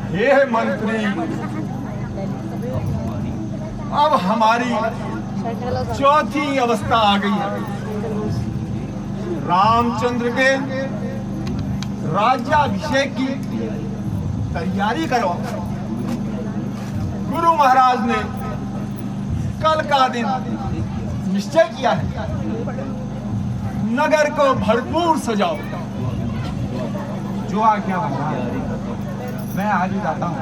हे मंत्री, अब हमारी चौथी अवस्था आ गई है। रामचंद्र के राज्याभिषेक की तैयारी करो। गुरु महाराज ने कल का दिन निश्चय किया है, नगर को भरपूर सजाओ। जो आज्ञा महाराज, मैं आज ही जाता हूँ।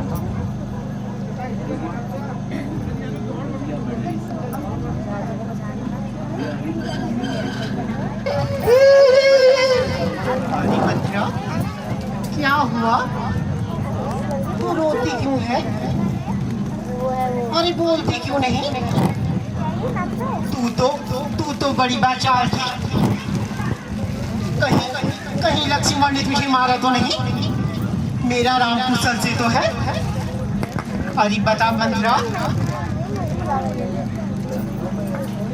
मंत्रा, क्या हुआ? तू रोती क्यों है? अरे बोलती क्यों नहीं? तू तो बड़ी बाचाल थी। कहीं लक्ष्मण ने तुझे मारा तो नहीं? मेरा राम कुशल से तो है। अरे बता मंत्रा।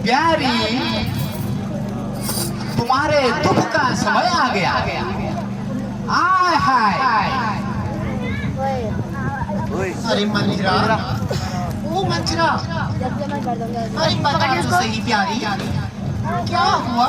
प्यारी, तुम्हारे दुख का समय आ गया। आय हाय। अरे मंत्रा, ओ मंत्रा, अरे बता तो सही प्यारी, क्या हुआ?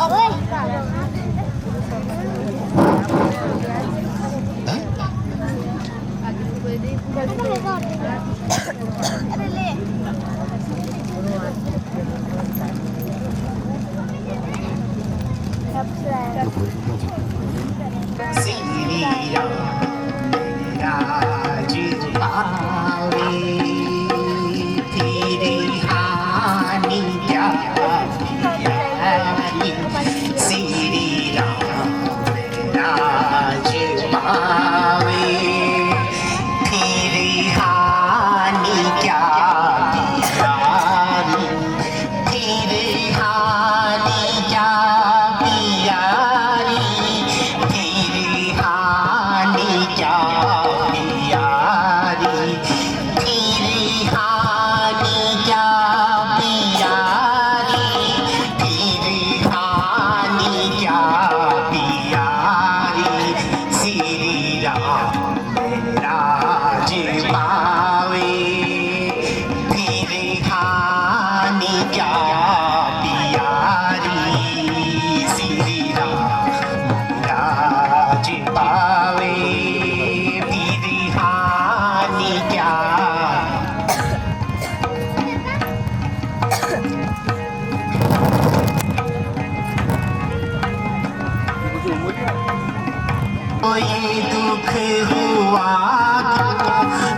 कोई दुख हुआ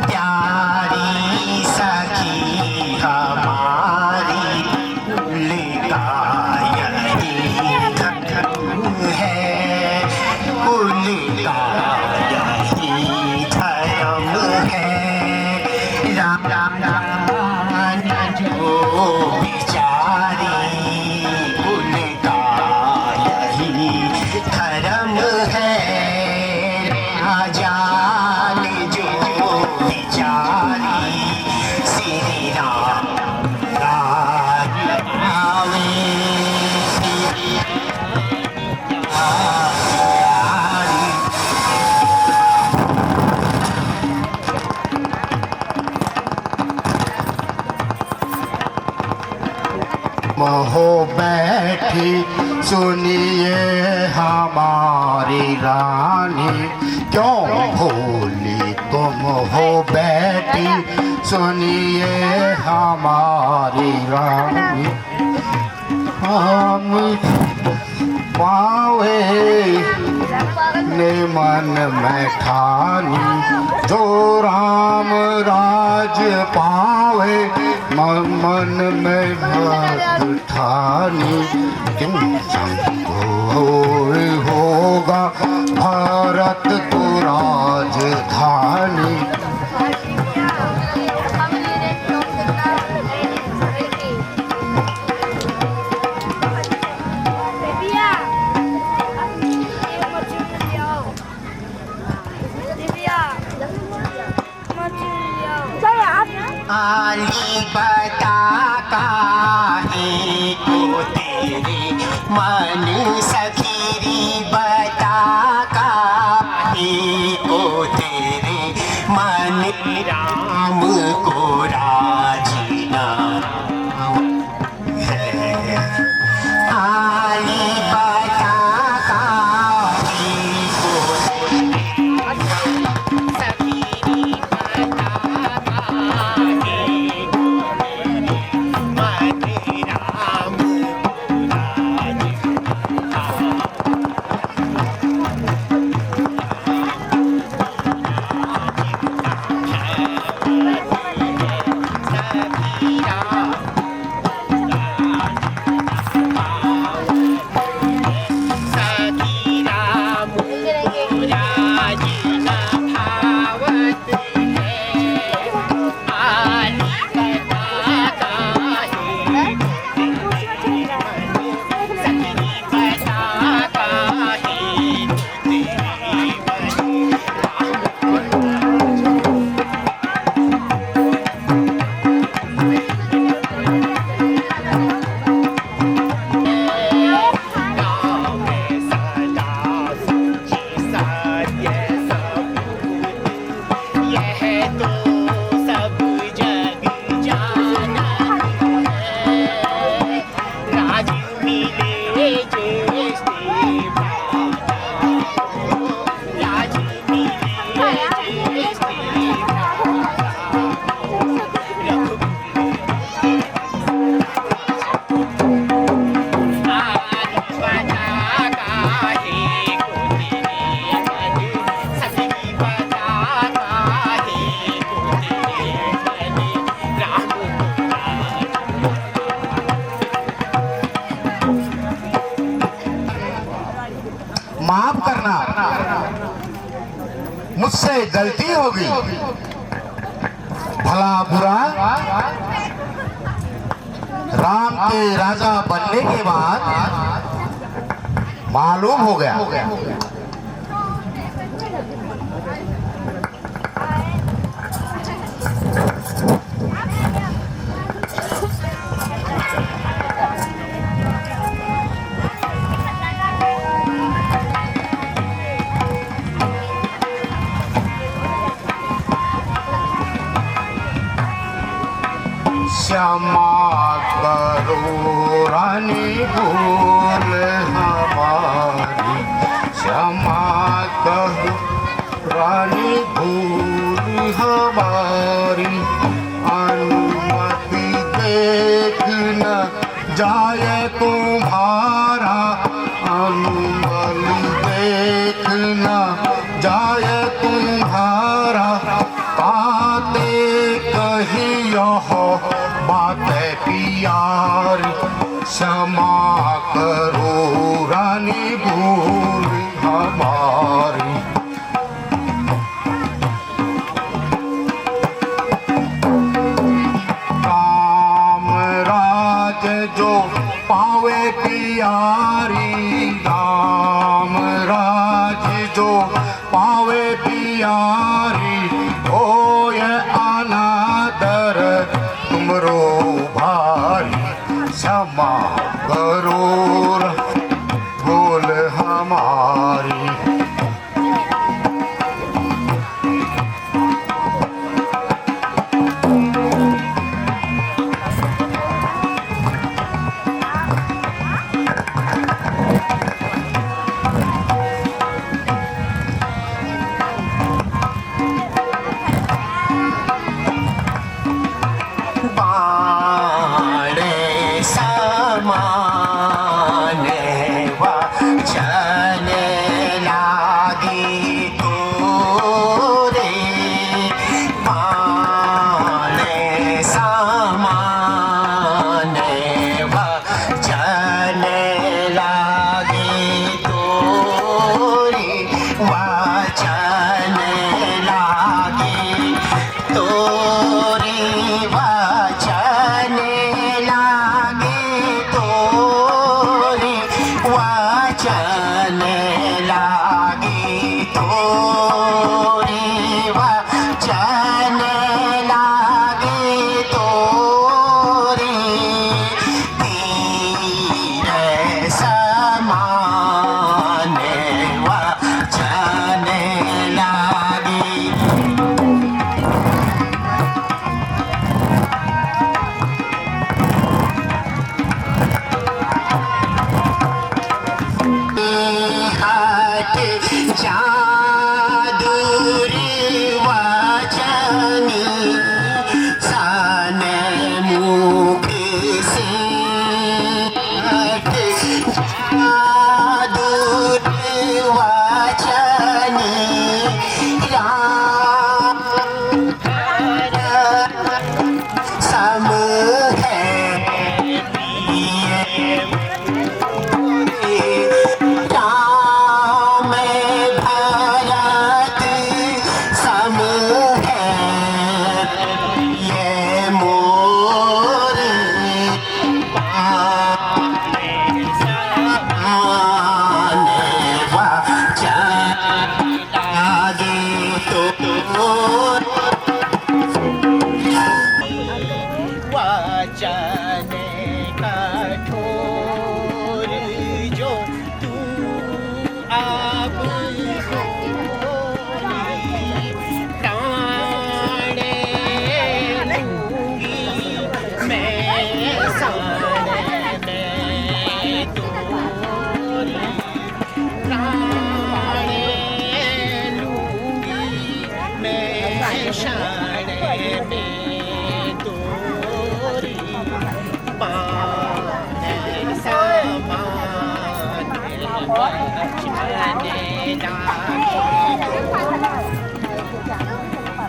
प्यारी सखी हमारी, उनका यही धर्म है, उनका यही धर्म है। राम राम राम जो बिचारी, उनका यही धर्म है। जान जो बिचारी, श्री राम आवे। हो बैठी सुनिए हमारी रानी, क्यों भूली तुम हो बैठी सुनिए हमारी रानी। हम पावे ने मन में ठानी, जो राम राज पावे मन में बात ठानी। किम संग होगा भारत तो राजधानी। आली बता काहे को तेरे मन सखीरी, बता काहे को तेरे मन मन राम को राजीना है। आली बता काहे को सभी बता काहे को मन राम को राजीना माफ करना, मुझसे गलती हो गई। भला बुरा राम के राजा बनने के बाद मालूम हो गया। क्षमा करो रानी भूल हमारी, क्षमा करो रानी भूल हमारी। अनुमति देख न जाए तुम्हारा, अनुमति देख न जाए तुम्हारा। बातें कहियो बातें प्यार, क्षमा करो रानी भूल हमारी। राम राज जो पावे प्यारी, राम राज जो पावे प्यारी। ओ ये अनादर तुमरो भारी, क्षमा करो भूल हमारी।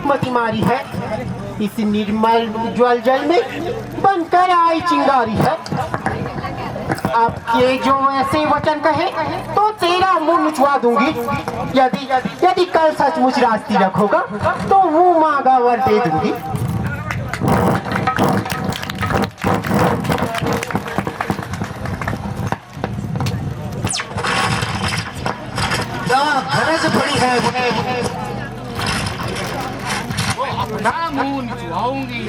मती मारी है इस निर्मल ज्वल जल में बनकर आई चिंगारी है। अब ये जो ऐसे वचन कहे तो तेरा मुंह नुचवा दूंगी। यदि कल सचमुच रास्ती रखोगा तो मुंह मांगा वर दे दूंगी। गरज पड़ी है अपना मुंह निचवाऊंगी।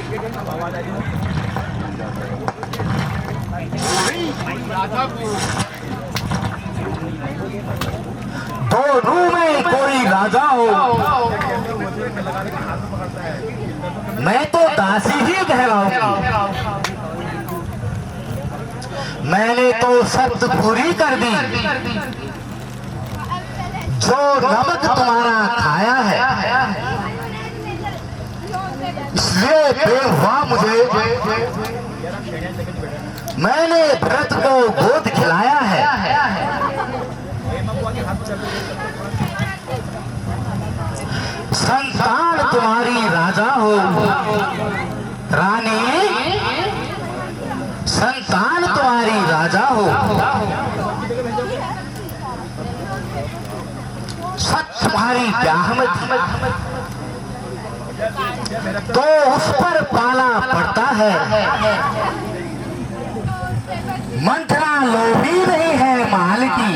राजा को दोनों में कोई राजा हो, मैं तो दासी ही कहलाऊंगी। मैंने तो शर्त पूरी कर दी, जो नमक तुम्हारा खाया है, इसलिए बेवफा मुझे मैंने व्रत को गोद खिलाया है। संतान तुम्हारी राजा हो रानी, संतान तुम्हारी राजा हो, सच तुम्हारी ब्याह में तो उस पर पाला पड़ता है। मंथरा लोभी नहीं है माल की,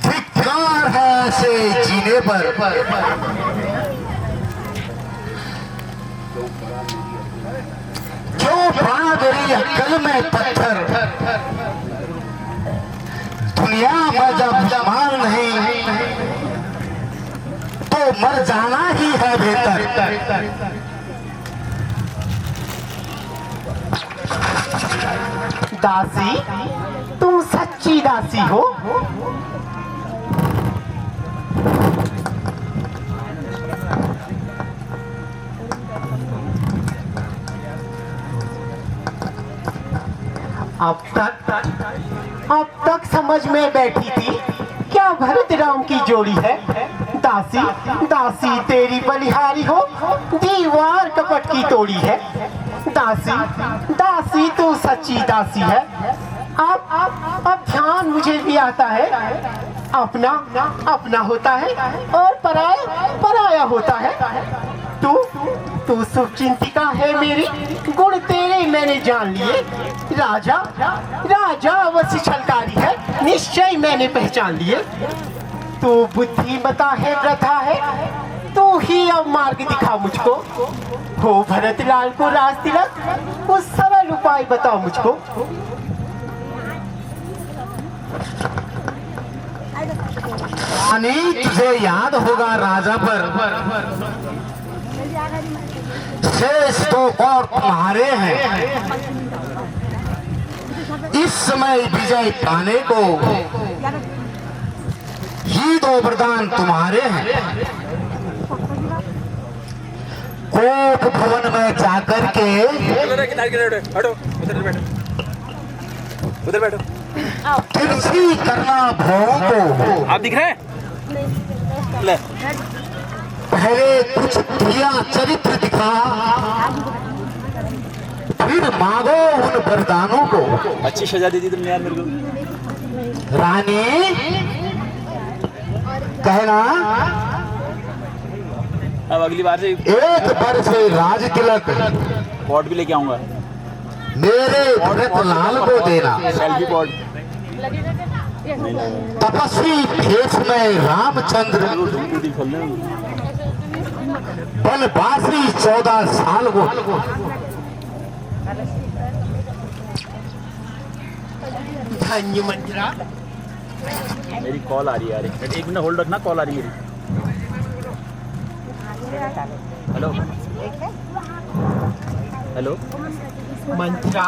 धिक्कार है ऐसे जीने पर। क्यों बना मेरी अक्ल में पत्थर, दुनिया में जब माल नहीं तो मर जाना ही है बेहतर। दासी, तुम सच्ची दासी हो। अब तक समझ में बैठी थी क्या भरत राम की जोड़ी है। दासी दासी तेरी बलिहारी हो, दीवार कपट की तोड़ी है। दासी दासी तू सच्ची दासी है। अब ध्यान मुझे भी आता है, अपना अपना होता है और पराया होता है। तू शुभचिंतिका है मेरी, गुण तेरे मैंने जान लिए। राजा अवश्य छलकारी है, निश्चय मैंने पहचान लिए। तू बुद्धिमता है, व्रता है, तू ही अब मार्ग दिखा मुझको। हो भरत लाल को राज तिलक, उस सरल उपाय बताओ मुझको। रानी, तुझे याद होगा राजा पर शेष तो और तुम्हारे हैं। इस समय विजय पाने को ही दो वरदान तुम्हारे हैं। कोप भवन में जाकर के उधर बैठो तिरछी करना भवों को। आप दिख रहे हैं? ले पहले कुछ दिया चरित्र दिखा, फिर मांगो उन वरदानों को। अच्छी सजा दी थी तुमने यार मेरे को। रानी कहना, अब अगली बार से एक बार से राज तिलक पॉट भी लेके आऊंगा, मेरे भरत लाल को देना। Selfie pot. तपस्वी भेष में रामचंद्र, बनवासी 14 साल को। धन्य मंत्रा। मेरी कॉल आ रही है यार, एक मिनट होल्ड रखना, कॉल आ रही है मेरी। हेलो हेलो मंत्रा,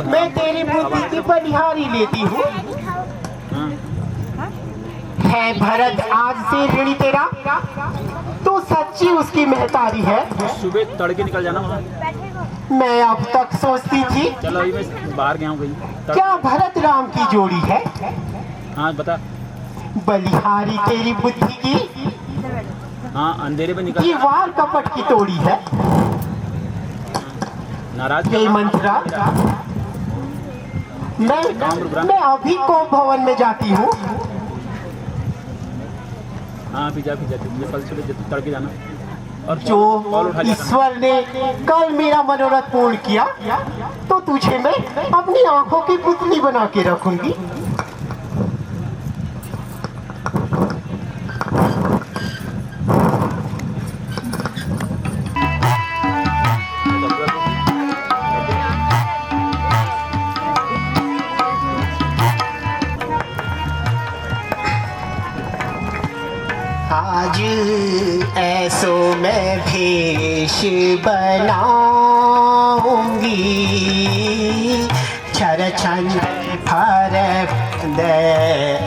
मैं तेरी बुद्धि की बलिहारी लेती हूँ। है भरत आज से ऋणी तेरा, तू सच्ची उसकी महतारी है। सुबह तड़के निकल जाना वहाँ। मैं अब तक सोचती थी चलो अभी मैं बाहर गया हूँ कहीं। क्या भरत राम की जोड़ी है। हाँ बता। बलिहारी तेरी बुद्धि की, हाँ अंधेरे में निकल। ये वार कपट की तोड़ी है। नाराज हे मंत्रा, मैं अभी कोप भवन में जाती हूँ। हाँ पिजा मुझे कल सुबह तड़के जाना। और जो ईश्वर ने कल मेरा मनोरथ पूर्ण किया, तो तुझे मैं अपनी आंखों की पुतली बना के रखूंगी। आज ऐसो मैं भेष बनाऊंगी, छर छंद फर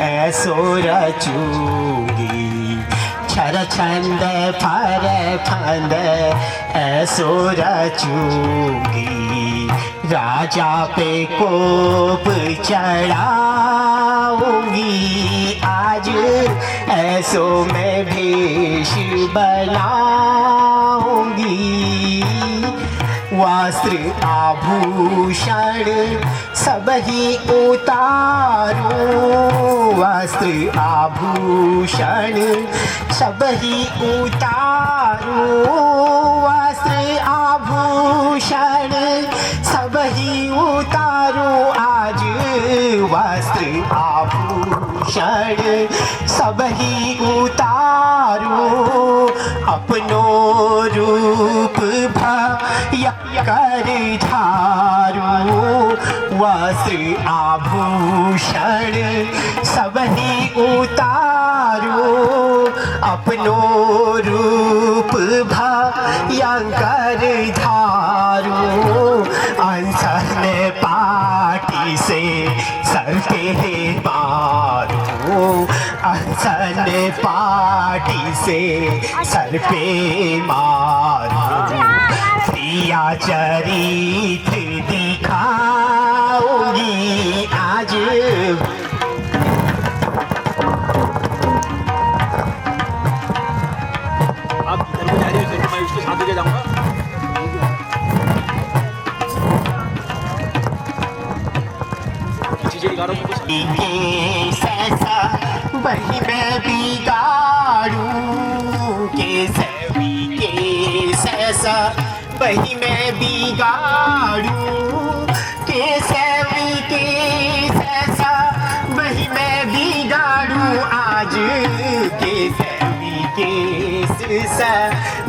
ऐसो रचूंगी, छर छंद फर फंद ऐसो रचूंगी। राजा पे कोप चढ़ाऊंगी, आज ऐसो मैं भेष बनाऊंगी। वस्त्र आभूषण सब ही उतारूं, वस्त्र आभूषण सब ही उतारूं, वस्त्र आभूषण सब ही उतारूं। आज वस्त्र आभूषण सब ही उतारूं, अपनो रूप भय कर धारूं। वस्त्र आभूषण सब ही उतारूं, अपनो रूप भयंकर धारूं। अनशन पाटी से सर पे मारूं, अनशन पाटी से सर पे मारूं। प्रिया चरित दिखाऊंगी, आज आप इधर को जा रही हो, मैं उसके साथ लेके जाऊंगा। चीजें दिखा रहा हूँ कैसा वही मैं बिगाड़ूं, कैसा वही मैं बिगाड़ूं, कैसा वही मैं बिगाड़ूं। आज कैसा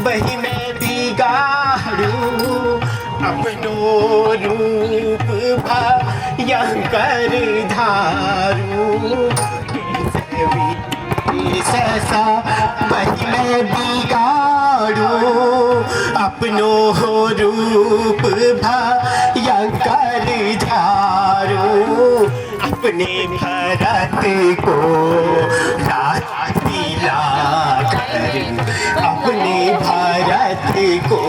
वही मैं बिगाड़ूं, अपनो रूप भयंकर धारूं। कैसा वही मैं बिगाड़ूं, अपनो रूप भयंकर धारूं। अपने भरत को राज दिलाकर, अपने भरत को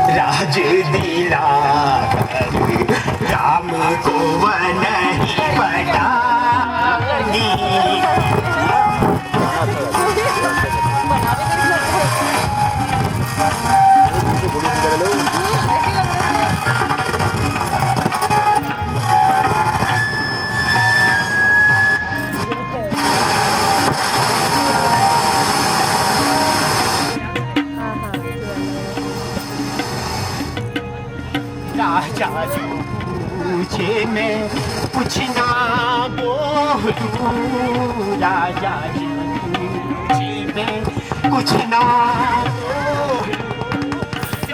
राज दिलाकर, राम को वन ही पटाऊंगी। राजा जो पूछे मैं कुछ ना बोलूं, राजा जो पूछे मैं कुछ ना बोलूं,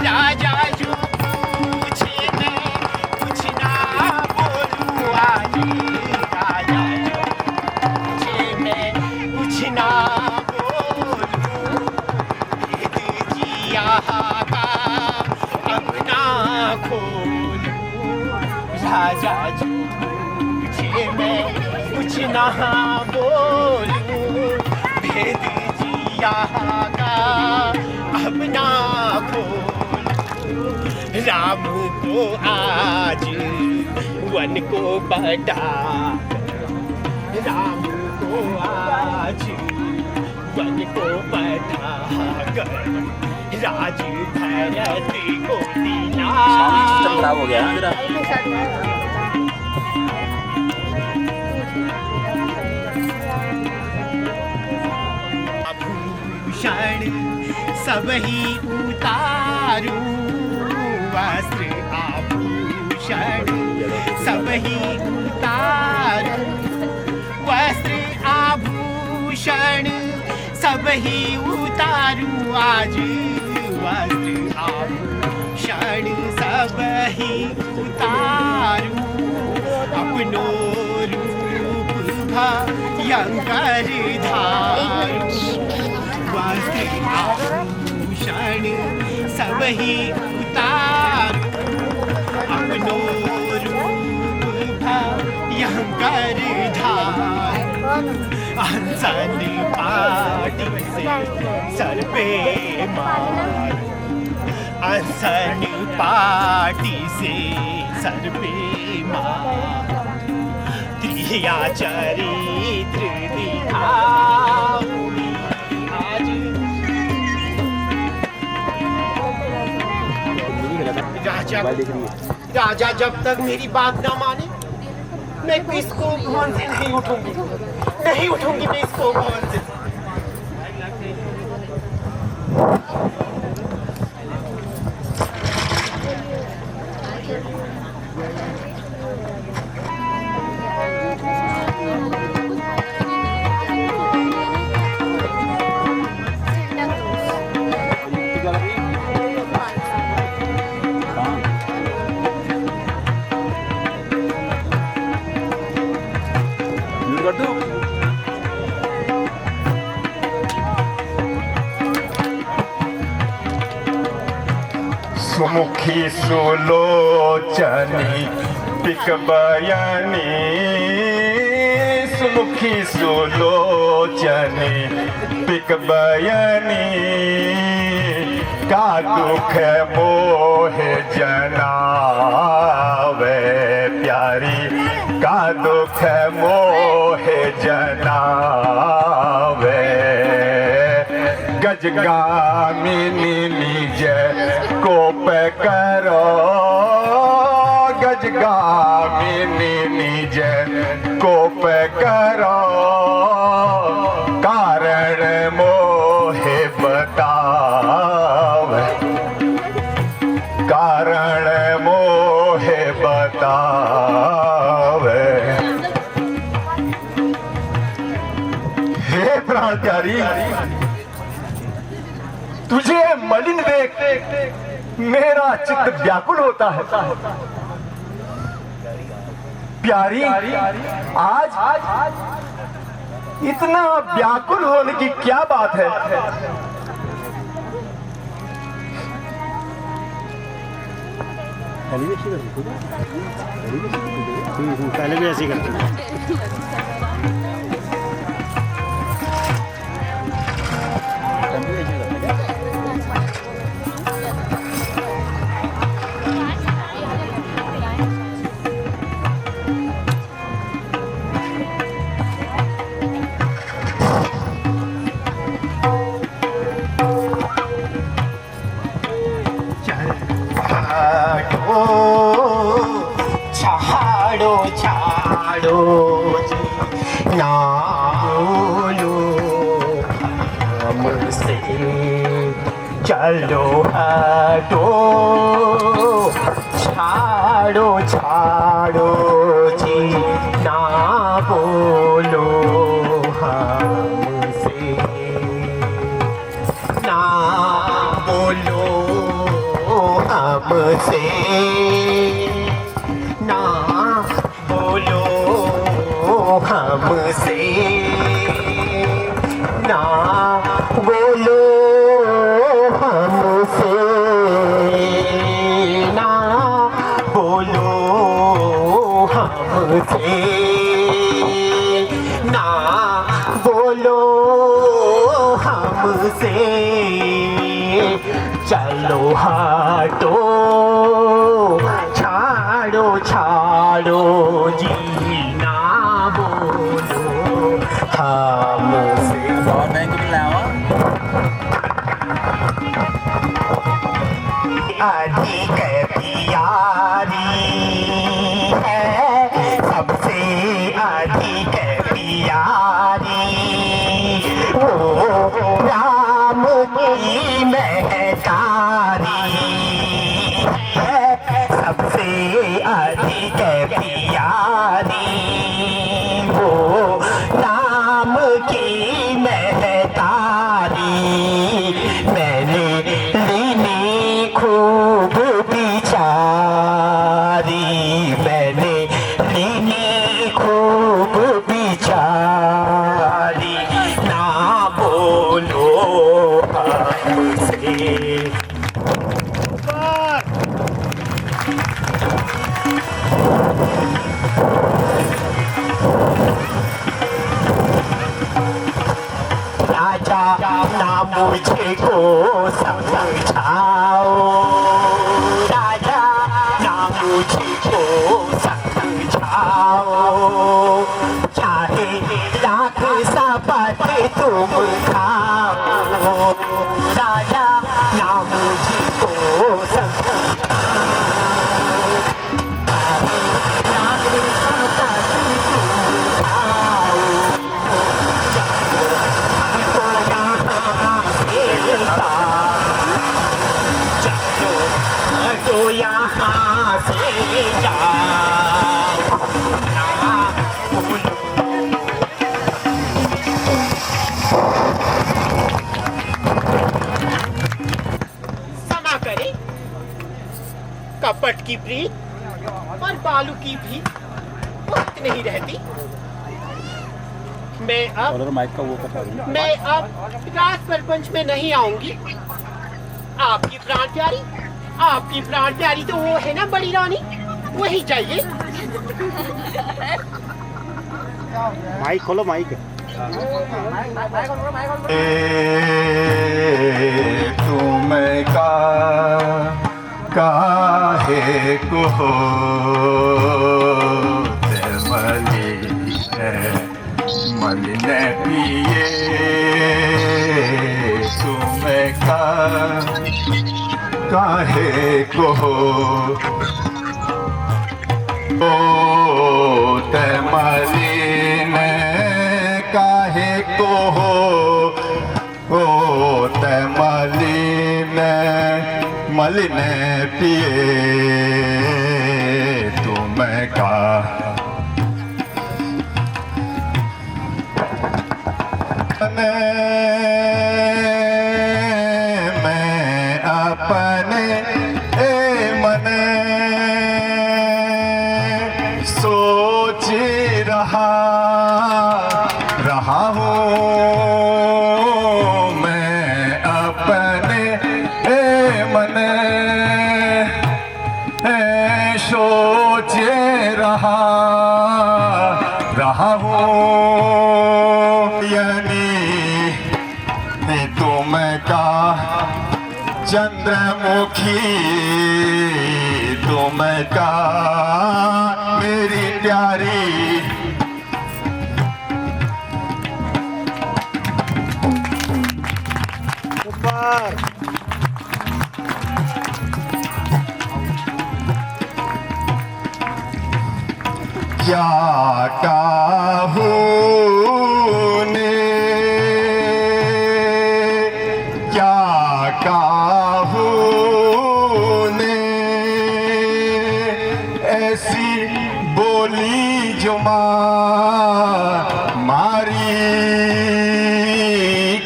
राजा जो पूछे मैं कुछ ना बोलूं। आज राजा जो पूछे मैं कुछ ना बोलूं, भेद जिया का अपना खोलूं। राजा जो पूछे मैं कुछ ना बोलूं, दीजिया का अपना खोल, राम को आज वन को बटा, राम को आज वन को बटा कर राज धरती को दिला। खराब हो गया जरा। आभूषण सब ही उतारू, वस्त्र आभूषण सब ही उतारू, वस्त्र आभूषण सब ही उतारू, आज वस्त्र आभूषण सब ही उतारू, अपनो रूप भयंकर धारू, वस्त्र आभूषण सब ही उतारू, अपनो रूप भयंकर धारू, अनसन पाटी से सर पे मार, अनसन पाटी से सर पे मार, त्रिया चरित्र दिखाऊंगी आज। राजा जब तक मेरी बात ना माने मैं इसको भवन से नहीं उठूंगी, नहीं उठूंगी मैं इसको भवन से। कर दो। सुमुखी सुलोचनी पिकबयनी, सुमुखी सुलोचनी पिकबयनी, का दुख मोह जनावे प्यारी, का दुख मोह जनावे, गजगामिनी निज कोप करो, गजगामिनी निज कोप करो, कारण मोहे बतावे, कारण मोहे बतावे। हे प्राण प्यारी, तुझे मलिन देख मेरा चित्त व्याकुल होता है। प्यारी, आज इतना व्याकुल होने की क्या बात है? पहले भी ऐसे ही करते थे। छाड़ो छाड़ो ना बोलो हमसे, चलो हटो, छाड़ो छाड़ो जी ना बोलो हमसे, ना बोलो हमसे, ना बोलो हमसे, ना बोलो हमसे, ना बोलो हमसे, ना बोलो चलो हटो, छाड़ो छाड़ो जीना बोलो हमसे। और बैंक में लावा अधिक प्यारी है, सबसे अधिक प्यारी वो राम की महतारी है, सबसे अधिक प्यारी वो राम की महतारी। मैंने लीनी खूब बिचारी, मैंने लीनी खूब बिचारी, ना बोलो हमसे। राजा ना मुझको समझाओ, राजा ना मुझको समझाओ, चाहे लाख शपथ तुम खाओ, राजा ना मुझको तो यहाँ से जाओ ना भूलो। क्षमा करे, कपट की प्रीत और बालू की भी वक्त नहीं रहती। मैं अब माइक का वो बता दूँ। मैं अब रात प्रपंच में नहीं आऊंगी। आपकी प्राण प्यारी, आपकी प्राण प्यारी तो वो है ना बड़ी रानी, वही चाहिए। माइक खोलो माइक। तुम काहे को मलिन पिए, तुम काहे को ते मलिन काहे को ते मलिन मलिन पिए, तुम का मैं अपने मन सोच रहा हूँ, मैं अपने मन सोच रहा हूँ, यानी तुम का चंद्रमुखी, तुम का मेरी प्यारी क्या कहूँ ने, क्या कहूँ ने, ऐसी बोली जो मारी,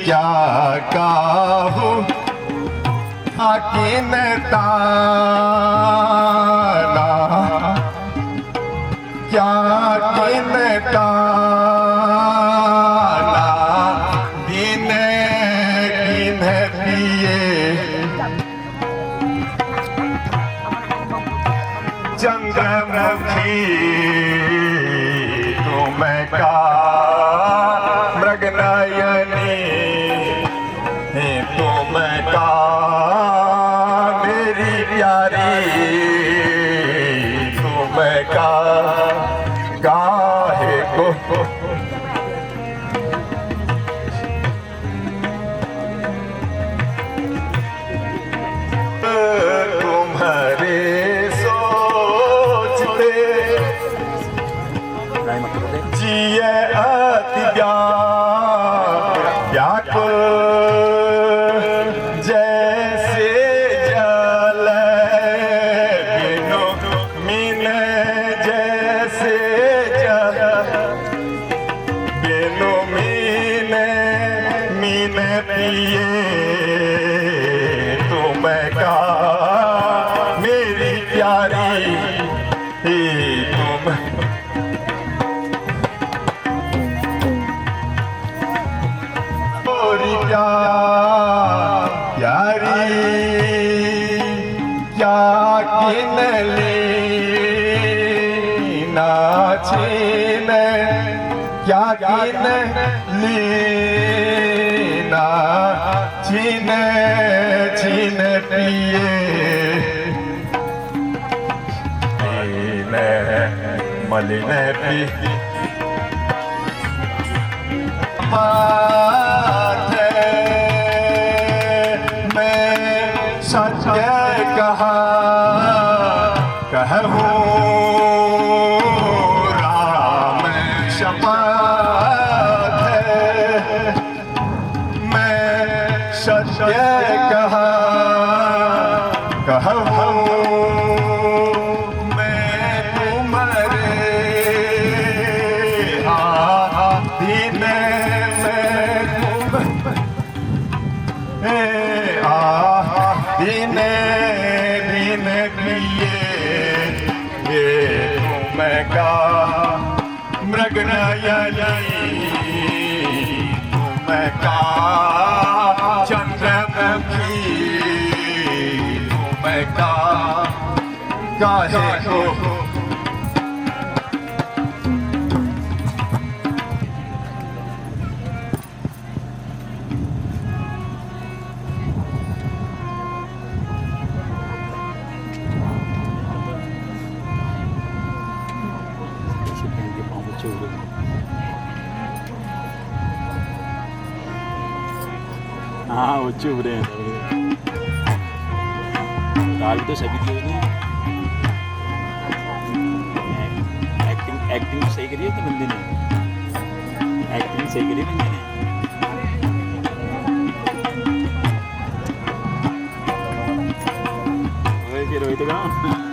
क्या कहूँ किन ताना, क्या किन ताना दिन किन पिए, चंद्रमुखी तुम का मृगनयनी, तुम का मेरी प्यारी तुम का काहे को तुम्हारे सोचते जिए अति व्याकुल जैसे जल बिनु मीने जैसे जल बिनु मीने मीने पिए तुम का मेरी प्यारी तुम प्यारी क्या किन लीना छीन क्या किन लीना छीन छीन पिए मलिन पी सत्य कहा कहूँ राम शपथ मैं सत्य कहा कहूँ मैं तुम्हारे दिन दिन दिन किए ये तुम का मृग नयनी तुम का चंद्रमुखी तुम का काहे को हाँ वो चुप रहे हैं दाल तो सभी दी होगी एक्टिंग सही करी है तो बंदी ने एक्टिंग सही करी बंदी ने फिर वही तो कहाँ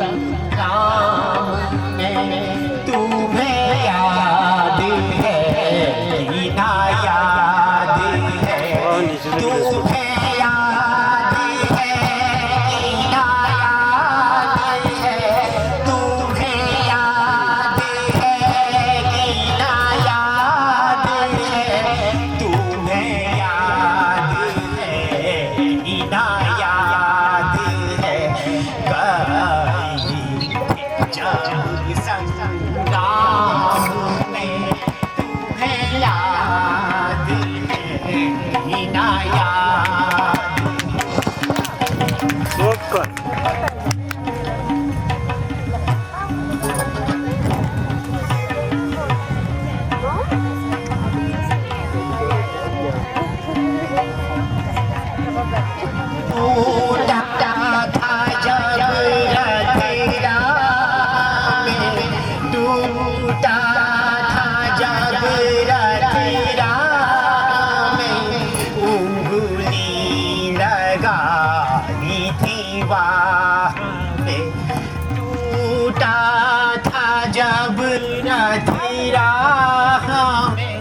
संग्राम में तुम्हें याद है ना याद है तुम्हें याद है ना याद है तुम्हें याद है ना याद है तुम्हें याद है ना याद है संग्राम में तुम्हें याद है ना याद जब रथी राह में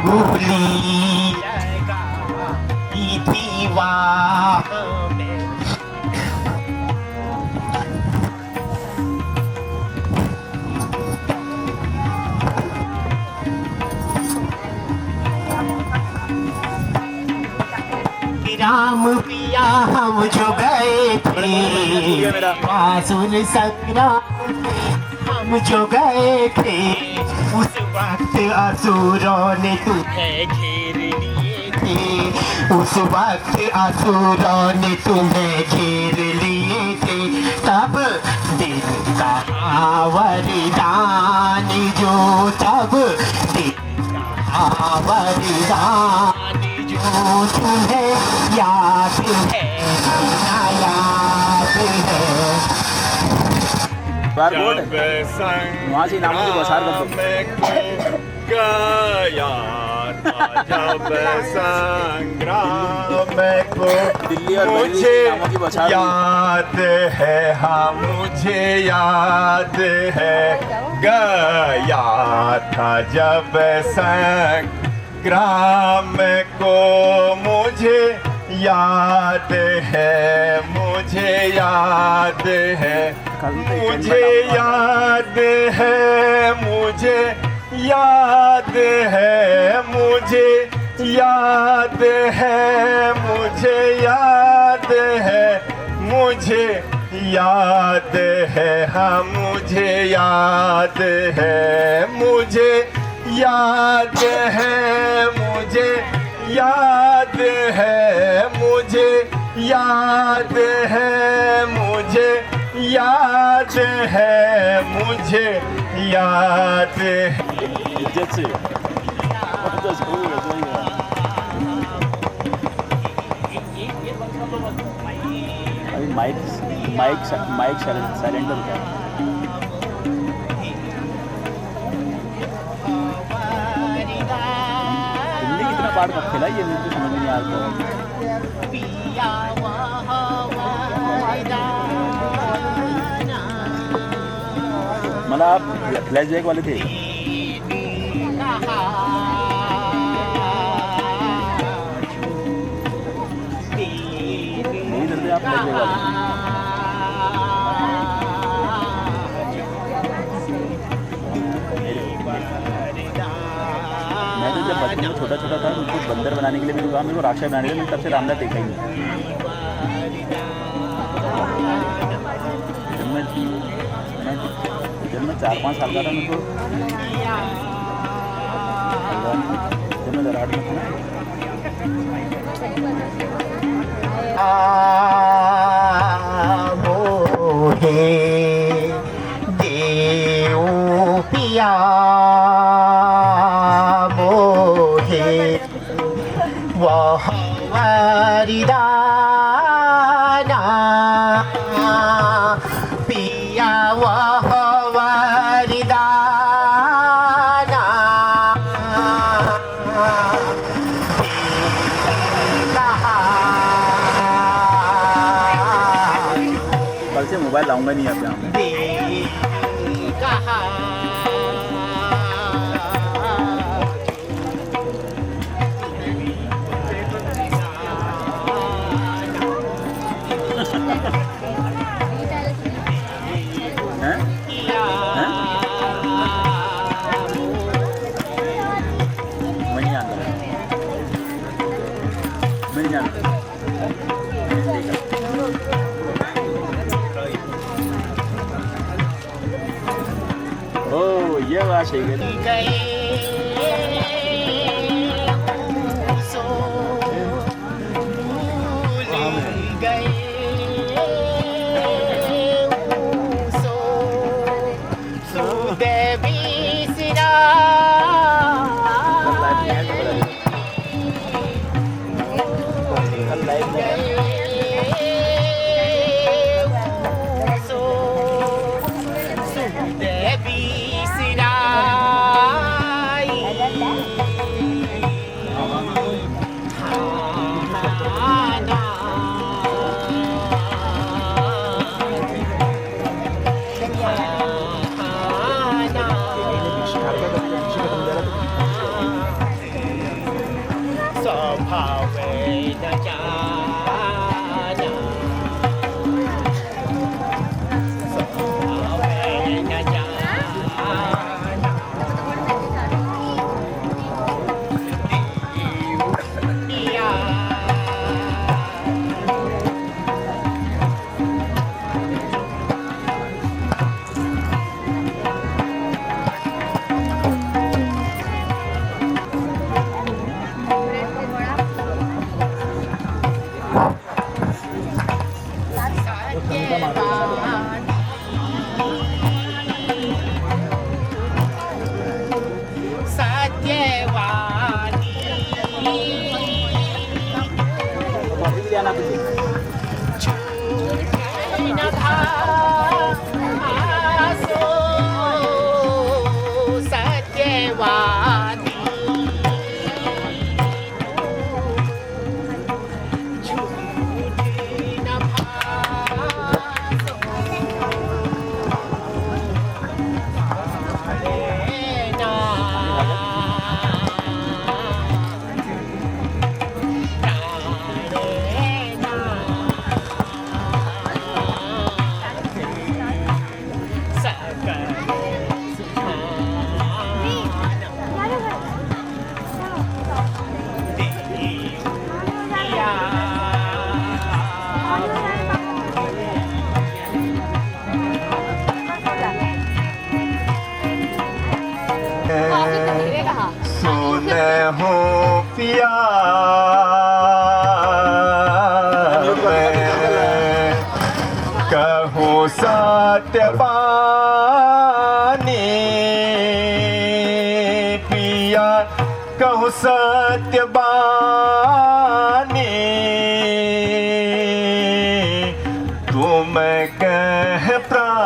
भूली लगाई थी वाह में राम पिया हम जो गए थे आसुर संग्राम, हम जो गए थे उस वक्त असुरों ने तुम्हें घेर लिए थे, उस वक्त असुरों ने तुम्हें घेर लिए थे। तब दिन का वरदान जो, तब दिन का वरदान जो तुम्हें याद है, ना याद है। वहाँ से नामों की बसार कर दो। गया था जब संग्राम को, दिल्ली और मुझे नामों की बसार याद है, हाँ मुझे याद है, गया था जब संग्राम को, मुझे याद है, मुझे याद है, मुझे याद है, मुझे याद है, मुझे याद है, मुझे याद है, मुझे याद है, हाँ मुझे याद है, मुझे याद है, मुझे याद है, मुझे याद है, मुझे याद है, मुझे याद है। इज्जत से अभी माइक साइलेंट हो गया। हिंदी कितना पार्ट कब खेला ये मुझे समझ में नहीं आता। मतलब आप फ्लैशबैक वाले थे। नहीं करते आप फ्लैशबैक वाले। मैं तो जब बचपन में छोटा छोटा था मुझको बंदर बनाने के लिए मेरे को कहा, मेरे को राक्षस बनाने के लिए, मैंने तब से रामदास देखा ही नहीं। जब मैं 4-5 साल का था मेरे को, जब मैं दराड़ में था मोहे देव पिया, मोहे वह वरदाना पिया, वह वरदाना कल से मोबाइल लाऊंगा नहीं आप यहाँ पे। हैं? हैं? मैं नहीं जानता। मैं नहीं जानता। ओ ये बात सही है। सुनहु पिया मैं कहूँ सत्यवानी पिया कहूँ सत्यवानी तुम कह प्राण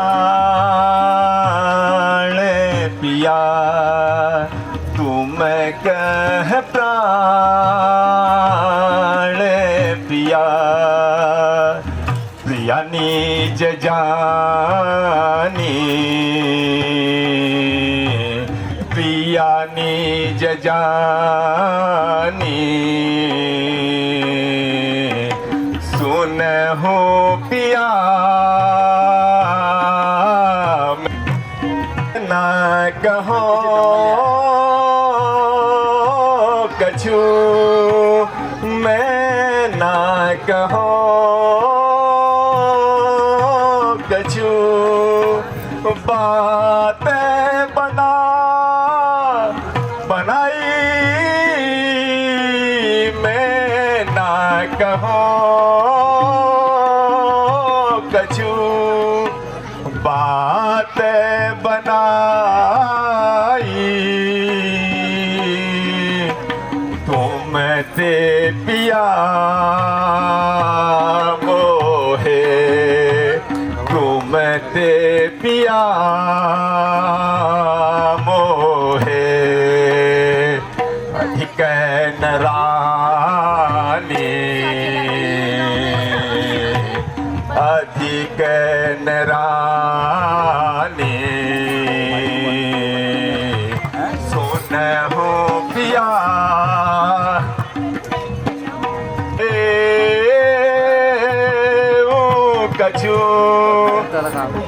पिया तुम कह प्राण पिया प्रिया निज जानी प्रिया निज जानी सुनहु पिया ना कहो कछु मैं ना कहो कछु बातें बनाई मैं ना कहो कछु बातें बनाई तुम ते पिया मोहे तुम ते पिया मोहे अधिक नरानी अधिक नरानी सुनहु पिया कछु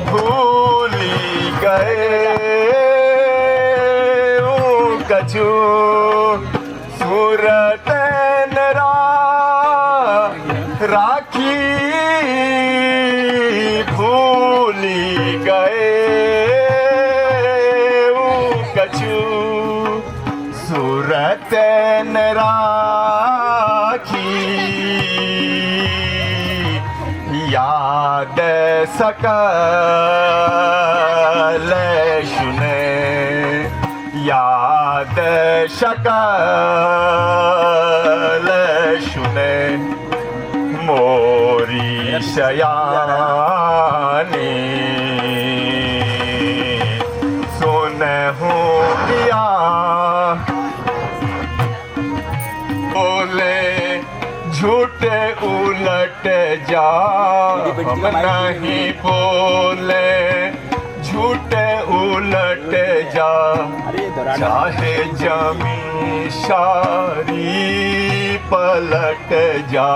भूली गए कछु सूरत नरा राखी भूली गए कछु सूरत नराखी याद सकल सुने याद सकल सुने मोरी शयानी सुनहु पिया बोले झूठे उलट जा हम नहीं बोले झूठे उलट जा चाहे जमीन सारी पलट जा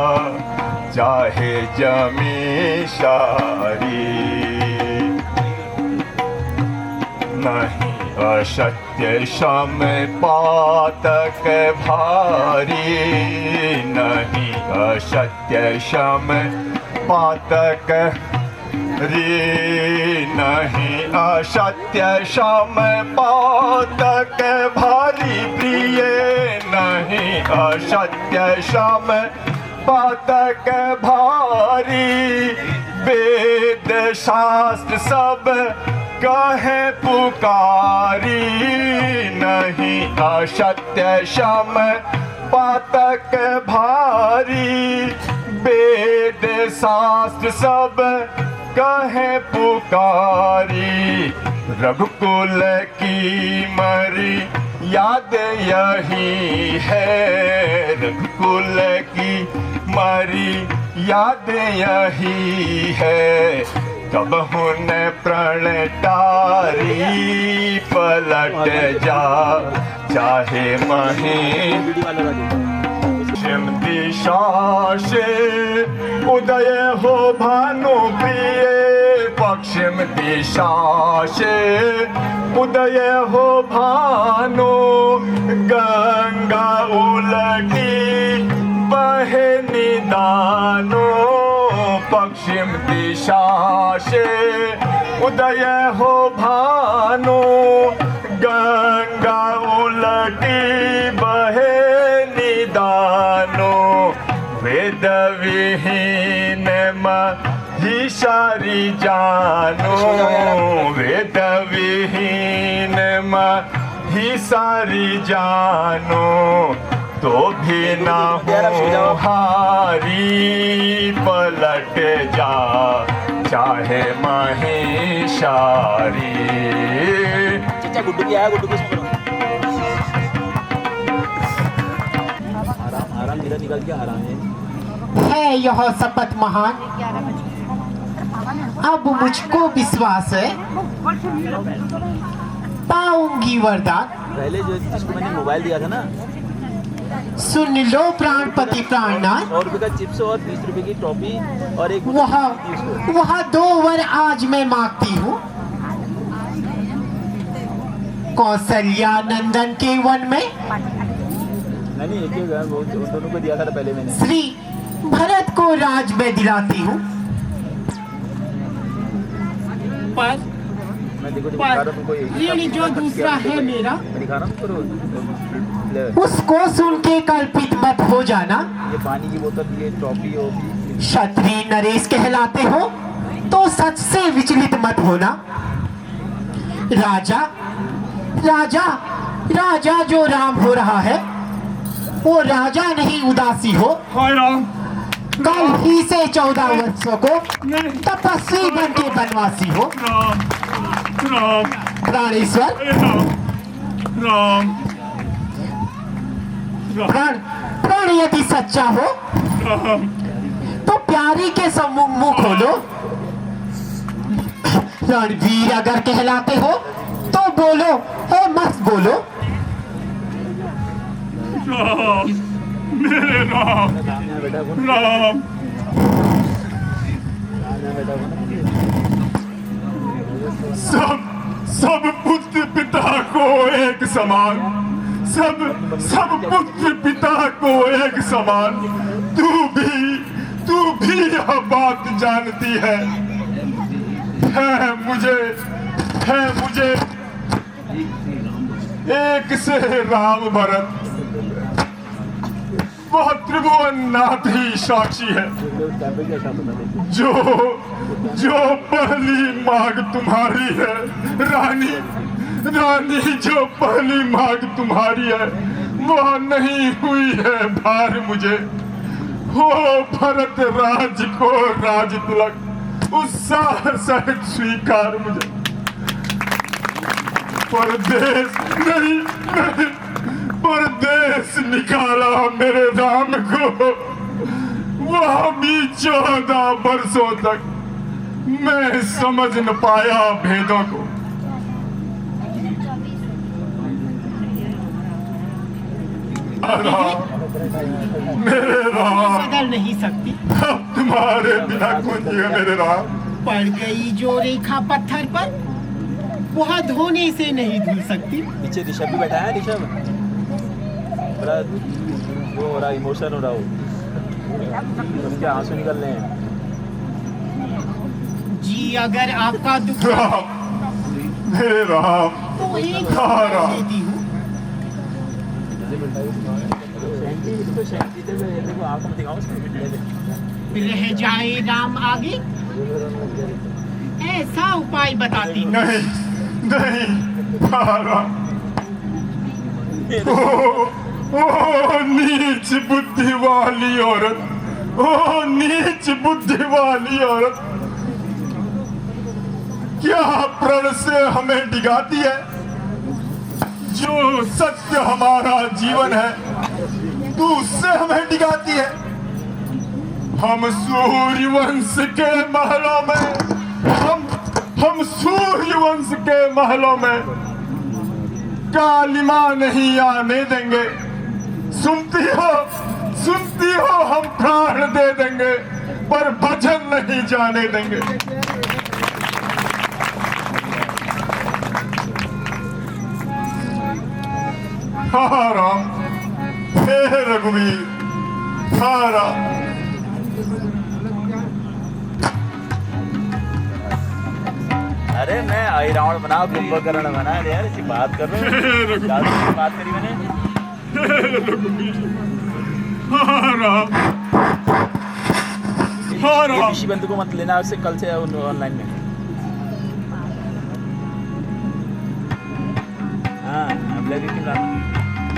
चाहे जमीन सारी नहीं असत्य सम पातक भारी नहीं असत्य सम पातक रे नहीं असत्य सम पातक भारी प्रिय नहीं असत्य सम पातक भारी वेद शास्त्र सब कहे पुकारी नहीं असत्य सम पातक भारी वेद शास्त्र सब कहे पुकारी रघुकुल की मरी याद यही है रघुकुल की मरी याद यही है कब हुन प्रण तारी पलट जा चाहे मही पश्चिम दिशा से उदय हो भानु प्रिय पश्चिम दिशा से उदय हो भानु गंगा उलटी बहे निदानो पश्चिम दिशा से उदय हो भानु गंगा उलटी सारी जानो वेद विहीन ही सारी जानो तो भी ना हो हारी पलट जा चाहे महेशारी। चाचा गुड्डू की आया, गुड्डू को सुनो। आराम आराम धीरे निकल के आराम है यह शपथ महान, अब मुझको विश्वास है पाऊंगी वरदान। पहले जो जिसको मैंने मोबाइल दिया था ना, सुन लो प्राणपति प्राणनाथ, 100 रुपए का चिप्स और 20 रुपए की टॉफी और एक वह 2 वर आज मैं मांगती हूँ। कौशल्या नंदन के वन में नहीं एक ही वो दोनों को दिया था पहले मैंने। श्री भरत को राज में दिलाती हूँ। पर मैं देखो दिखा रहा हूं तुमको, ऋण जो दूसरा है मेरा, मैं दिखा रहा हूं तुमको। उसको सुन के कल्पित मत हो जाना। ये पानी की बोतल, ये टॉफी होगी। क्षत्रिय नरेश कहलाते हो तो सच से विचलित मत होना। राजा राजा राजा जो राम हो रहा है वो राजा नहीं उदासी हो। कल ही से 14 वर्षों को तपस्वी बन के बनवासी हो। प्राणेश्वर प्राण यदि सच्चा हो तो प्यारी के सम्मुख मुंह खोलो। रणवीर अगर कहलाते हो तो बोलो और मत बोलो। मेरे राम राम सब पुत्र पिता को एक समान, सब पुत्र पिता को एक समान। तू भी यह बात जानती है मुझे एक से राम भरत, वह त्रिभुवन नाथ ही साक्षी है। जो पहली मांग तुम्हारी है रानी, जो पहली मांग तुम्हारी है वह नहीं हुई है भार मुझे। हो भरत राज को राज तिलक उत्साह सहित स्वीकार मुझे। परदेश नहीं परदेश निकाला मेरे राम को, वह भी 14 वर्षों तक मैं समझ न पाया भेदों को। मेरे राम बदल नहीं सकती, अब तुम्हारे बिना कौन जिए मेरे राम। पड़ गई जो रेखा पत्थर पर वह धोने से नहीं धुल सकती। पीछे ऋषभ भी बैठा है, ऋषभ बड़ा वो हो रहा, इमोशन हो रहा, हो उसके आंसू निकल रहे हैं। जी अगर आपका दुख राम मेरे राम तो एक राम देती हूँ। रह जाए राम आगे ऐसा उपाय बताती हूँ। नहीं राम। ओ नीच बुद्धि वाली औरत, ओ नीच बुद्धि वाली औरत, क्या प्रण से हमें डिगाती है। जो सत्य हमारा जीवन है तू उससे हमें डिगाती है। हम सूर्यवंश के महलों में हम सूर्यवंश के महलों में कालिमा नहीं आने देंगे। सुनती हो हम प्राण दे देंगे पर भजन नहीं जाने देंगे। हाँ राम, हे रघुवीर, हाँ राम। अरे मैं आई रावण बना, कुंभकर्ण बना यार, ऐसी बात कर रहे हो। बात करी मैंने। हाँ राम, हारा ये ऋषि बंधु को मत लेना उससे कल से ऑनलाइन में। हाँ अब लगे कि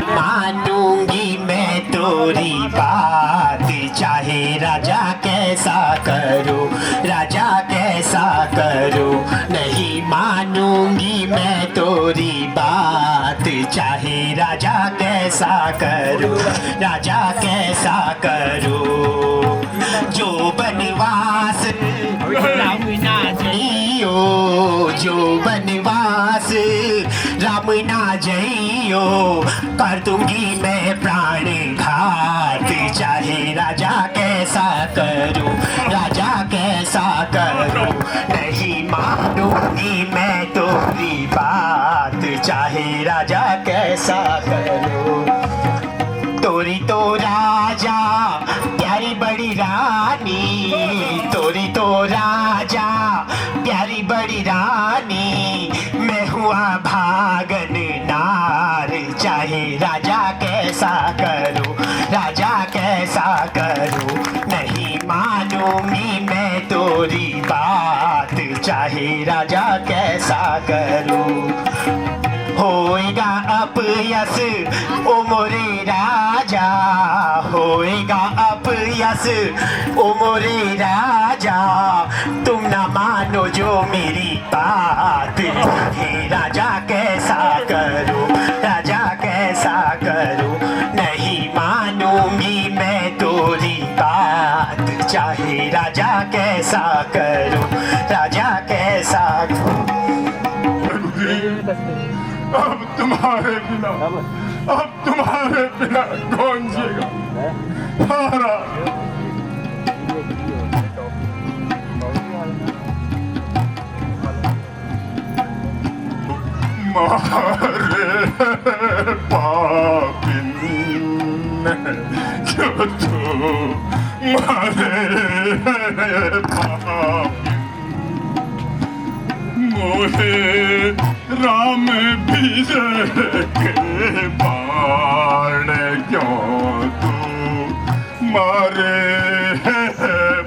मानूंगी मैं तोरी बात, चाहे राजा कैसा करो, राजा कैसा करो। नहीं मानूंगी मैं तोरी बात, चाहे राजा कैसा करो, राजा कैसा करो। जो बनवास राम ना जइयो, जो बनवास राम ना जइयो, कर दूंगी मैं प्राण घात, चाहे राजा कैसा करो, राजा कैसा करो। नहीं मानूंगी मैं तोरी बात, चाहे राजा कैसा करो। तोरी तो राजा प्यारी बड़ी रानी, तोरी तो राजा प्यारी बड़ी रानी, मैं हुआ भागन नार, चाहे राजा कैसा करो, राजा कैसा करो। नहीं मानूंगी मैं तोरी बात, चाहे राजा कैसा करो। होएगा अपयस ओ मोरे राजा, होएगा अपयस ओ मोरे राजा, तुम न मानो जो मेरी बात। हे राजा कैसा करो, राजा कैसा करो। नहीं मानूंगी मैं तोरी बात, चाहे राजा कैसा करो, राजा कैसा करो। अब तुम्हारे बिना, अब तुम्हारे बिना कौन जिएगा। हारा मारे पापिन जो तू मारे पापिन, मोहे राम बीज के बाण क्यों तू मारे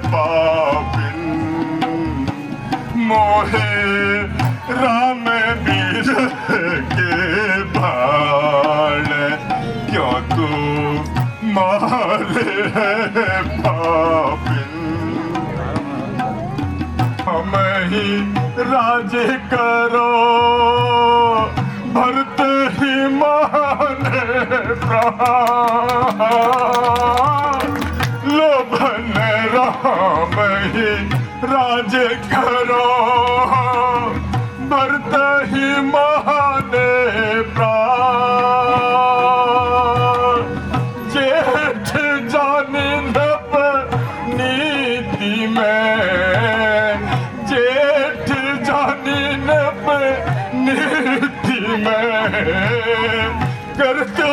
पापिन। मोहे राम बीज के बाण क्यों तू मारे पापिन। हम ही राज करो भरत ही माने प्राण, लोभन राम ही राज करो भरत ही माने प्राण। जेठ जानी नप नीति में, जेठ जानी नप नीति में, करता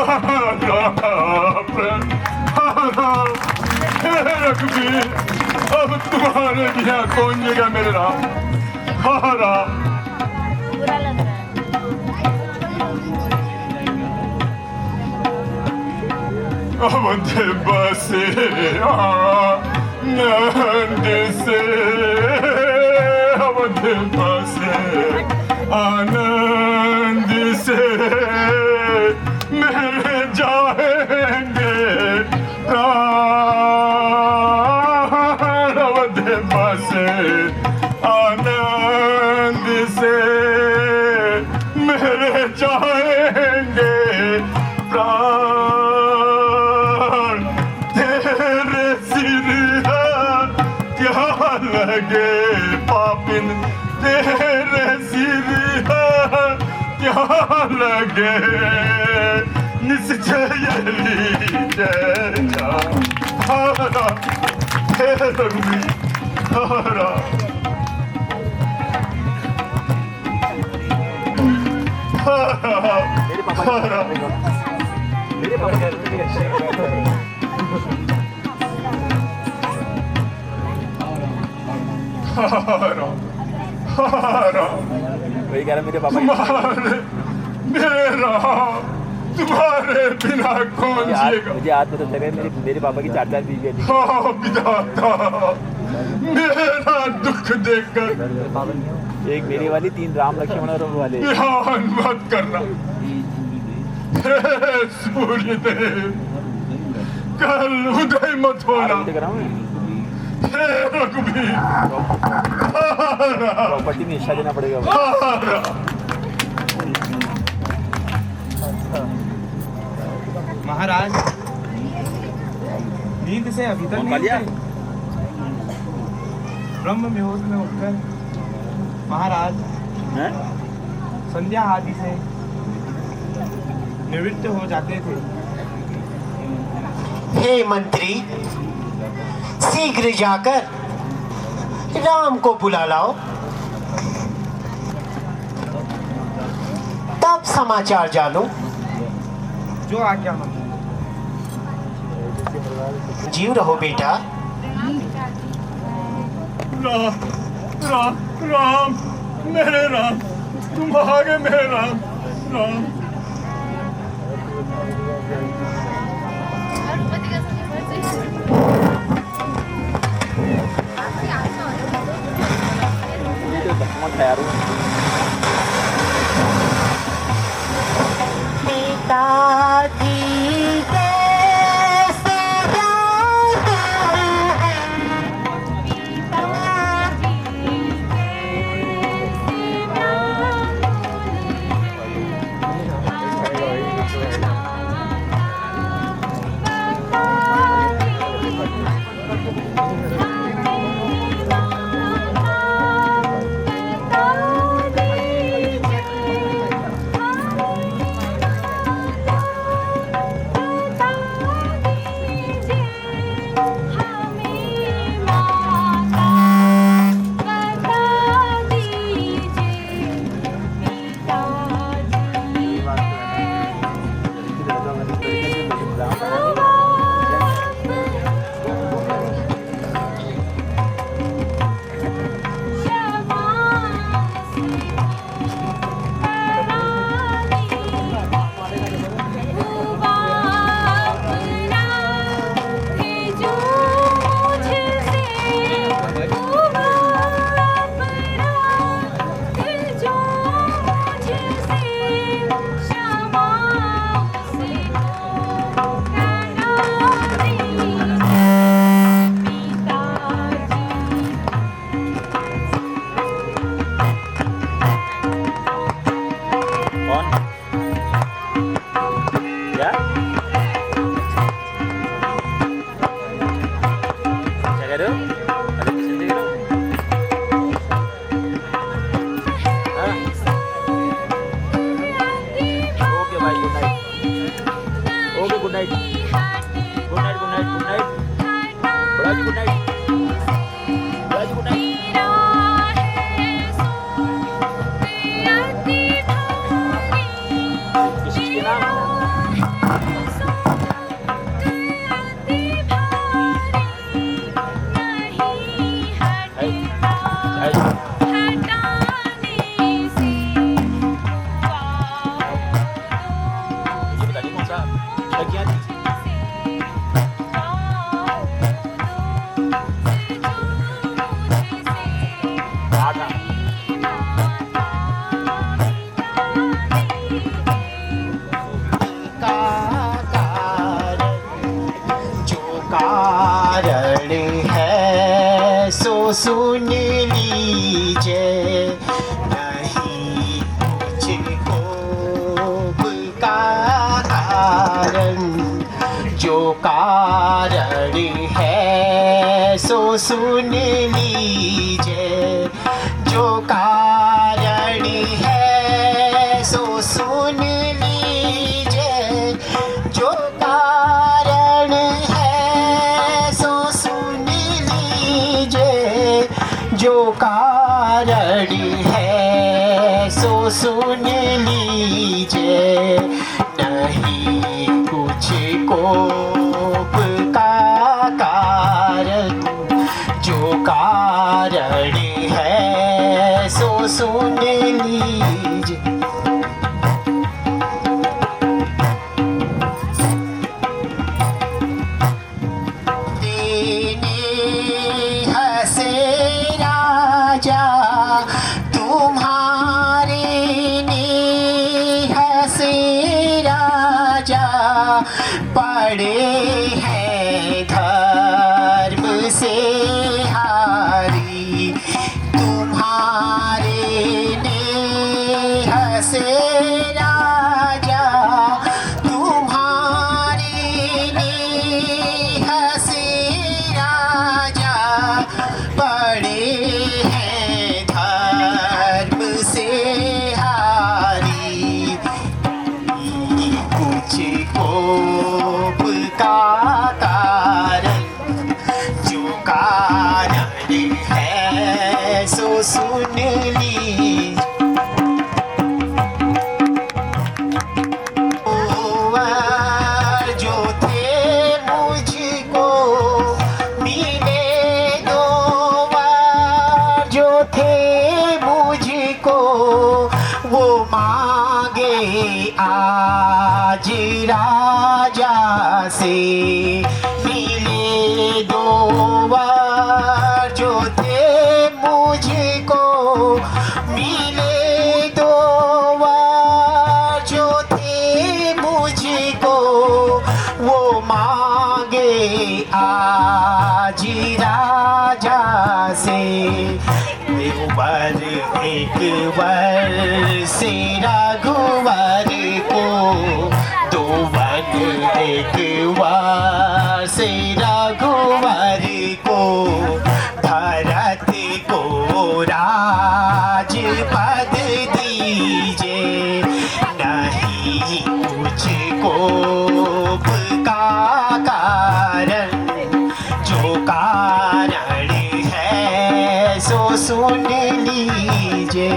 रघुवीर। अब तुम्हारे बिना कौन जगह मेरे राम। हारा बुरा लग रहा है। अवध बसे आनंद से, अवध बसे आनंद से, मेरे जाएंगे प्राण। अवध बसे आनंद से, मेरे जाएंगे प्राण। तेरे सिर क्या लगे पापिन, तेरे सिर क्या लगे निश्चय जय। हारा हारा मेरे पापा मेरे पापा हारा हारा वही कह रहा मेरे पापा तुम्हारे मेरा तुम्हारे बिना कौन जिएगा। मुझे आज पता चला मेरे पापा की 4 बीवी है। हाँ विधाता मेरा दुख देखकर एक मेरी वाली, 3 राम लक्ष्मण और वाले। ध्यान मत करना। हे सूर्यदेव, कल उदय मत होना। हे रघुवीर, प्रॉपर्टी में हिस्सा देना पड़ेगा। महाराज नींद से अभी तक नहीं उठे। ब्रह्म मुहूर्त में उठकर महाराज हैं? संध्या आदि से निवृत्त हो जाते थे। हे मंत्री, शीघ्र जाकर राम को बुला लाओ, तब समाचार जानो। जो आज्ञा हो। जीव रहो बेटा। राम राम राम, मेरे राम, तुम आ गए मेरे राम। राम पिताजी कैसे जाते सुन लीजिए, नहीं मुझको का कारण, जो कारण है सो सुन लीजिए, जो कारण है सो सुन लीजिए, जो कारण है सो सुन लीजिए, जो कारण है सो सुन लीजिए, नहीं कुछ कोप का कारण, जो कारण है सो सुन लीजिए। देने पड़े हैं धर्म से हारी, तुम्हारे नेह से राजा, तुम्हारे नेह से राजा, पड़े हैं धर्म से हारी। कुछ कोप का कारण, जो कारण है सो सुन लीजिए। जो थे मुझको मिले दो बार, जो थे मुझको वो मांगे आज राजा से। मिले दो बार जो थे मुझको, मिले दो बार जो थे मुझको, वो मांगे आज राजा से। एक वर से रघुवर को, दो वन एक वर से रघुवर को, भरत को राज पद दीजिए। नहीं कुछ कोप का कारण, जो कारण है सो सुन लीजिए।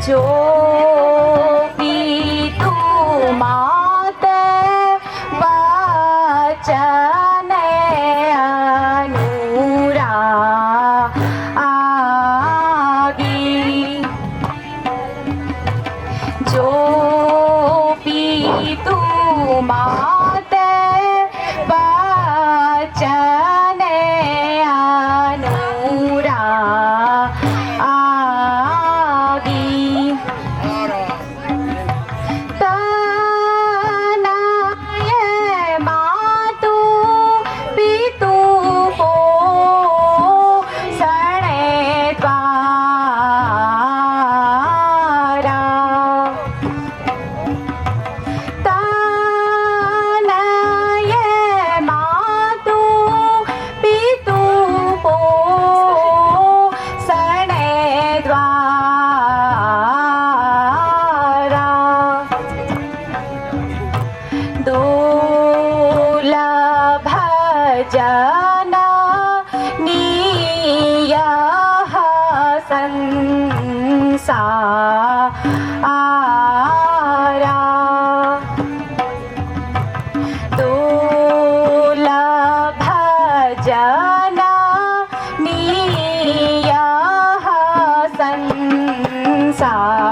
जो भी तू मात वचन अनुरागी, जो भी तू मात वचन जना नियह संसारा, दुर्लभ जना नियह संसारा।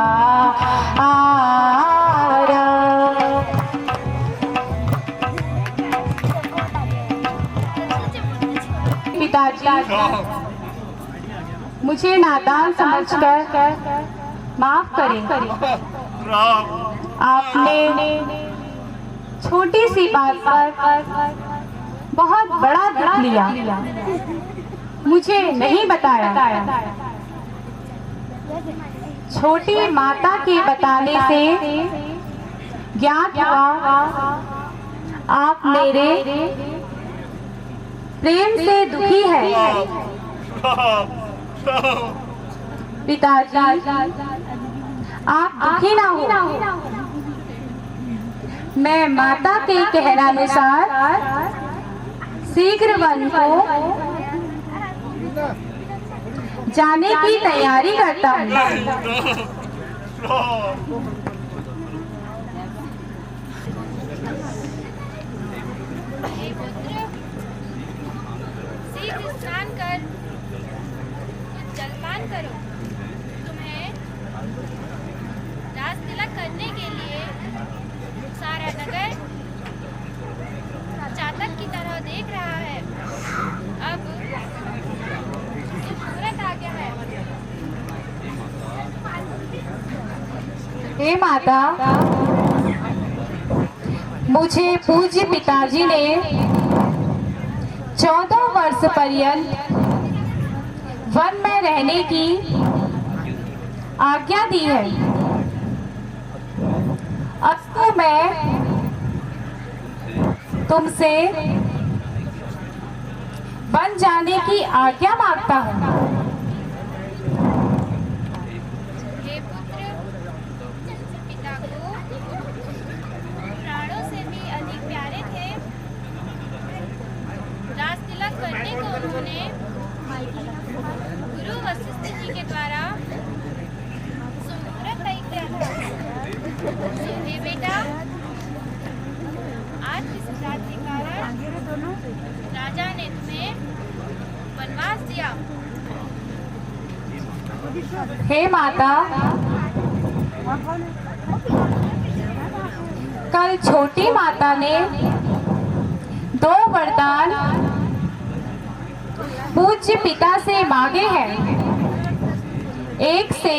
पिताजी, मुझे नादान समझकर माफ करें। आपने छोटी सी बात पर बहुत बड़ा दुख लिया, मुझे नहीं बताया। छोटी माता के बताने से ज्ञात हुआ आप मेरे प्रेम से दुखी है। पिताजी, आप दुखी ना हो। मैं माता के कहनानुसार शीघ्र वन को जाने की तैयारी करता हूँ। हे पुत्र, शीघ्र स्नान कर कुछ जलपान करो। तुम्हें रास तिलक करने के लिए सारा नगर चातक की तरह देख रहा है। अब मुहूर्त आ गया है। हे माता, मुझे पूज्य पिताजी ने 14 वर्ष पर्यंत वन में रहने की आज्ञा दी है। अब तो मैं तुमसे वन जाने की आज्ञा मांगता हूँ। हे पुत्र, पिता को प्राणों से भी अधिक प्यारे थे। रास तिलक करने को उन्होंने गुरु वशिष्ठ जी के द्वारा सुमुहूर्त तय किया था। हे बेटा, आज की सजा के कारण राजा ने तुम्हें वनवास दिया। हे माता, कल छोटी माता ने 2 वरदान पूज्य पिता से मांगे हैं। एक से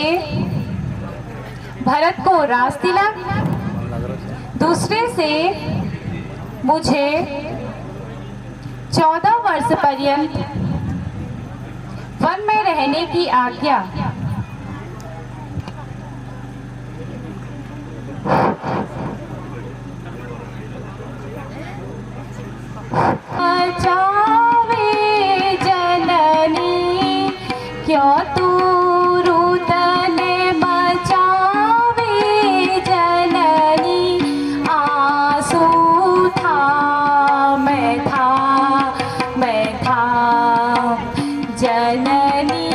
भरत को रास तिलक, दूसरे से मुझे 14 वर्ष पर्यंत वन में रहने की आज्ञा। जावे जननी क्यों तू रुदन मचावे जननी, आंसू था मैं था जननी,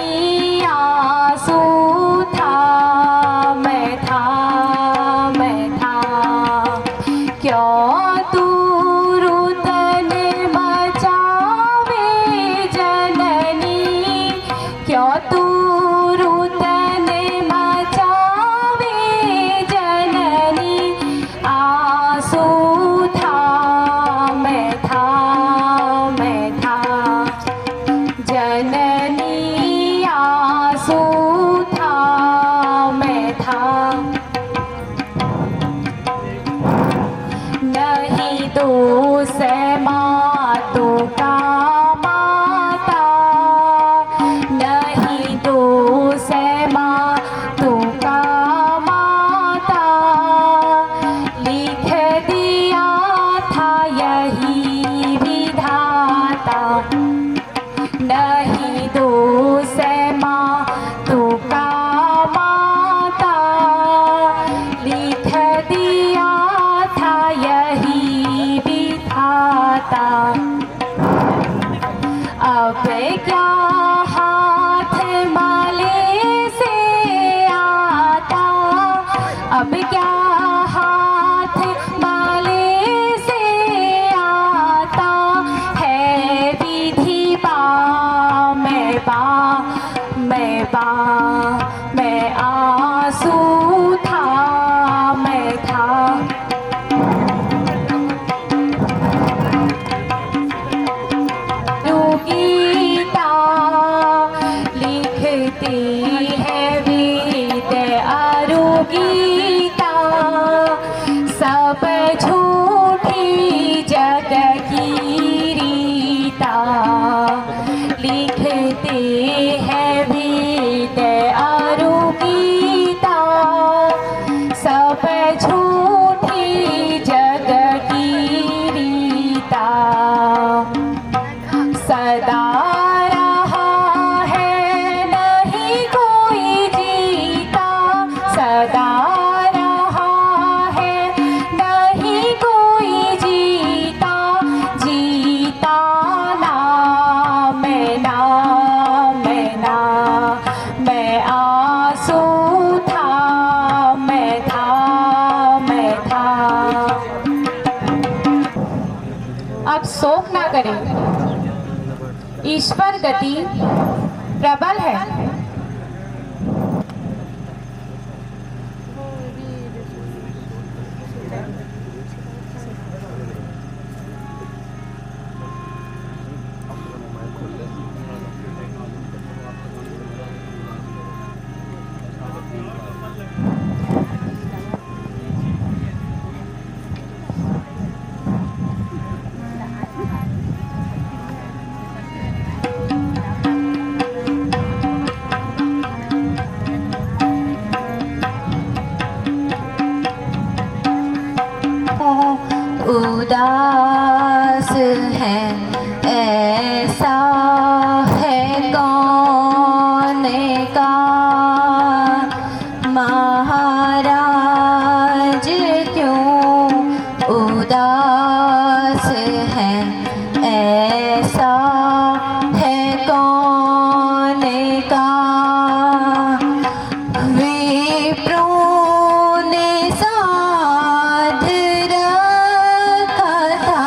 आंसू था मैं था क्यों तू रुदन मचावे जननी, क्यों तू रुदन मचावे जननी, आंसू था मैं था जननी, आंसू था मैं था। नहीं दोष मातु का माता, नहीं दोष मातु का माता, लिख दिया था यही विधाता। नहीं दोष मातु का माता, लिख दिया था यही विधाता। अब क्या हाथ माले से आता, अब क्या हाथ माले से आता है विधि मैं आंसू था मैं था। गीता लिखती है वेद अरु गीता, सब झूठी जग की रीता। लिखते हैं वेद अरु गीता, सब झूठी जग की रीता। सदा रहा है नहीं कोई जीता, सदा रहा है नहीं कोई जीता। जीता नाम अब शोक ना करें। ईश्वर गति प्रबल है। उदास है ऐसा है कौन का महाराज क्यों उदास है ऐसा है कौन का विप्रों ने साध रखा था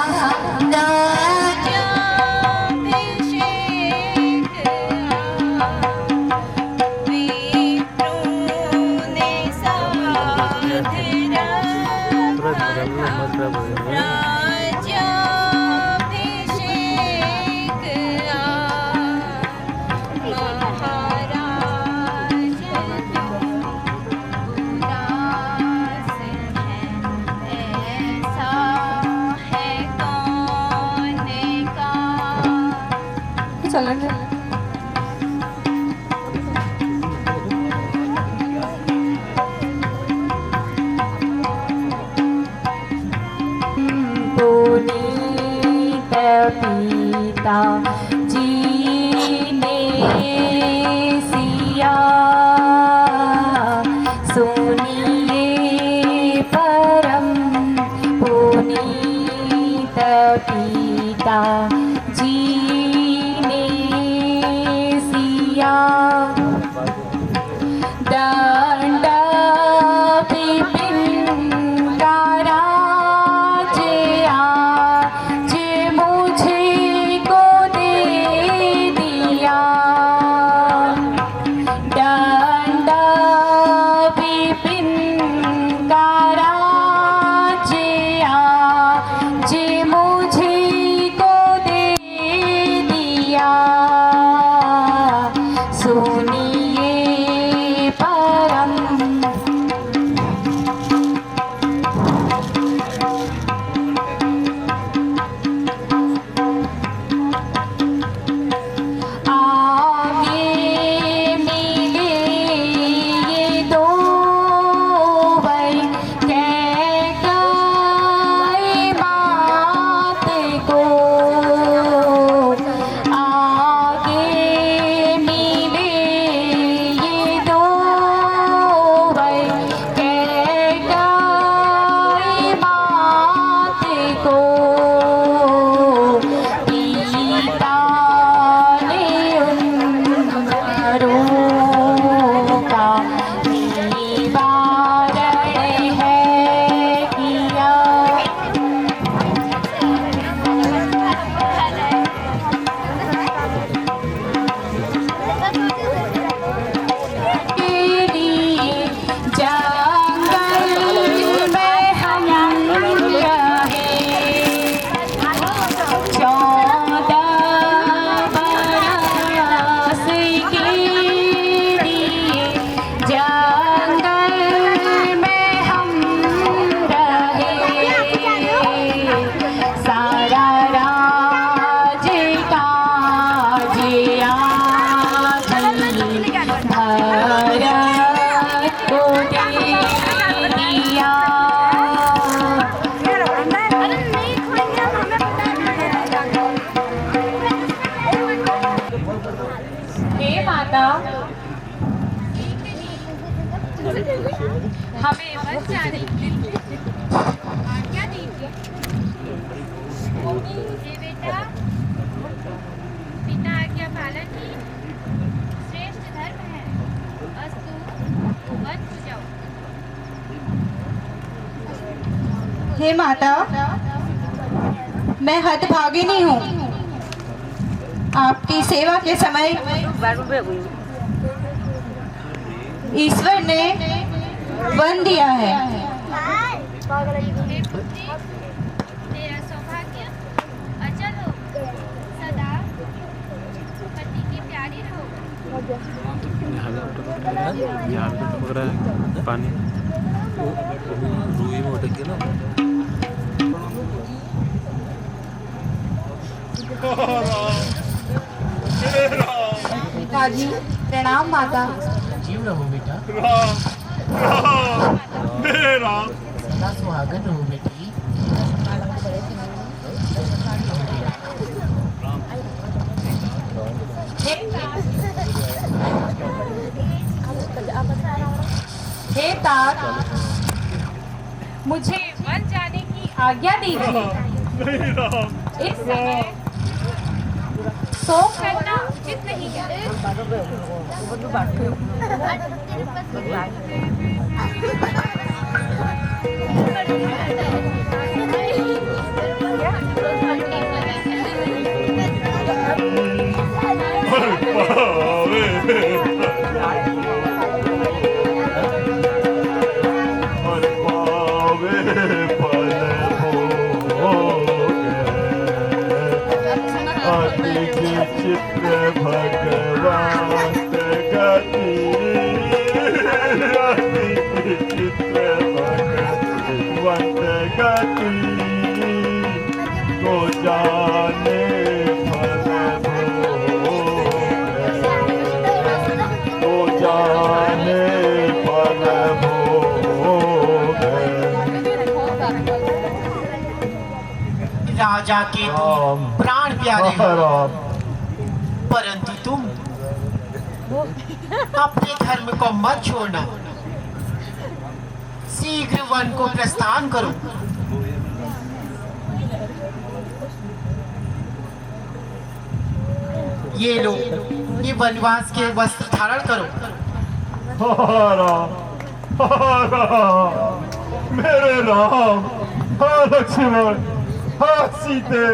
चलेंगे। पुनीत पिता जी ने सिया सुनिए परम पुनीत पिता जी ने सिया दंड विपिन का राज आज मुझे को दे दिया दंड विपिन का राज आज मुझे को दे दिया सुनिए परम आगे मिले ये दो भाई कैकेयी मात को आगे मिले ये दो भाई कैकेयी मात को पिता ने उन्मारों का निवारण है किया के लिए जंगल में हम रहे 14 बरस के लिए जंगल में हम रहे सारा राज काज भारत को दे दिया हे माता हमें बस जाने आज्ञा दीजिए। हे बेटा, पिता आज्ञा पालन ही श्रेष्ठ धर्म है। अस्तु, वन हो जाओ। हे माता मैं हतभागिनी हूँ। आपकी सेवा के समय ईश्वर ने वन दिया है। तेरा सौभाग्य अचल हो, सदा पति की प्यारी रहो। यहाँ पे तो पक रहा है पानी, रूई में उठक गया ना। पिताजी प्रणाम माता। जीव रहो बेटा, मेरे राम सदा सुहागन रहो बेटी। हे तात, मुझे वन जाने की आज्ञा दीजिए। नहीं राम, इस समय शोक करना उचित नहीं है। चित्र भगवान गति, चित्र भगवान गति को जाने फल भोग, को जाने फल भोग। राजा के तुम प्राण प्यारे हो, राम परंतु तुम अपने धर्म को मत छोड़ना। शीघ्र वन को प्रस्थान करो। ये लो, ये वनवास के वस्त्र धारण करो। राम, मेरे राम, लक्ष्मण, सीते,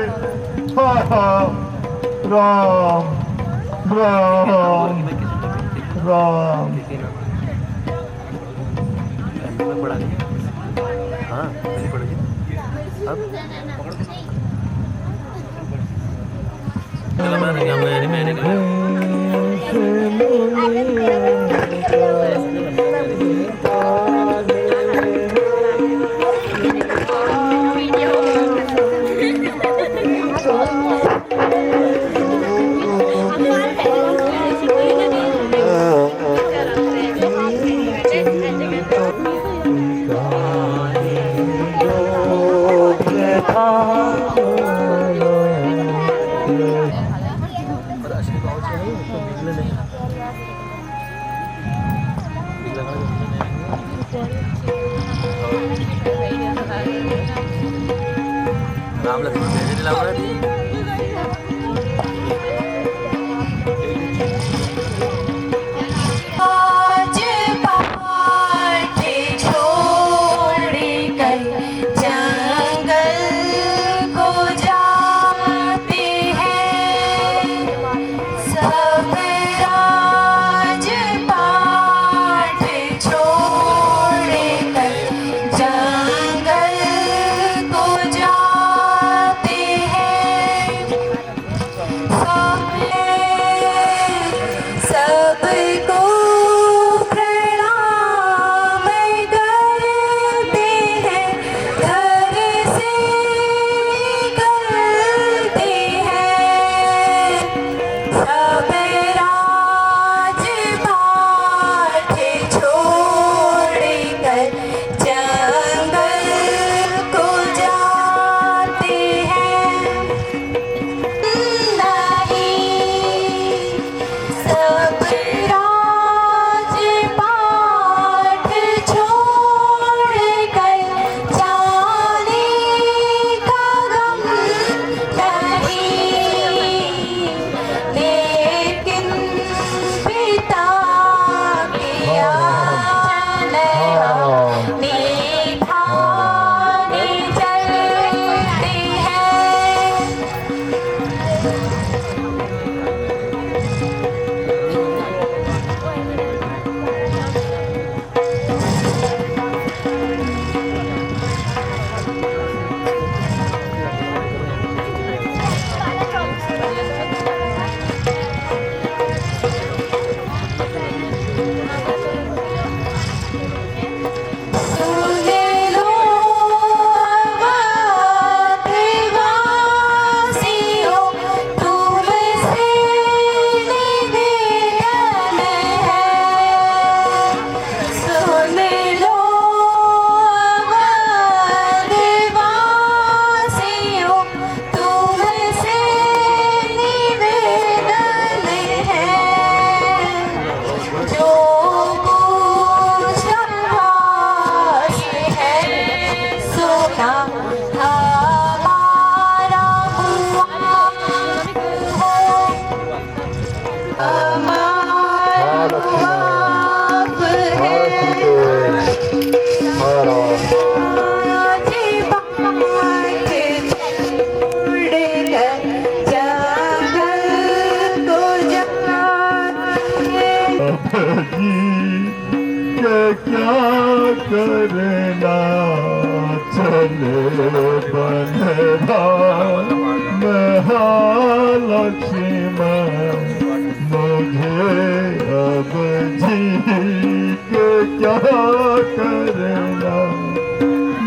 राम राम राम राम। पड़ा हाँ पड़ेगी अब मैंने राम लक्ष्मण जंगल को जाते हैं। जाकर तो जाने जी के क्या करना चले बनवा महालक्ष्मण मुझे अब जी के क्या करना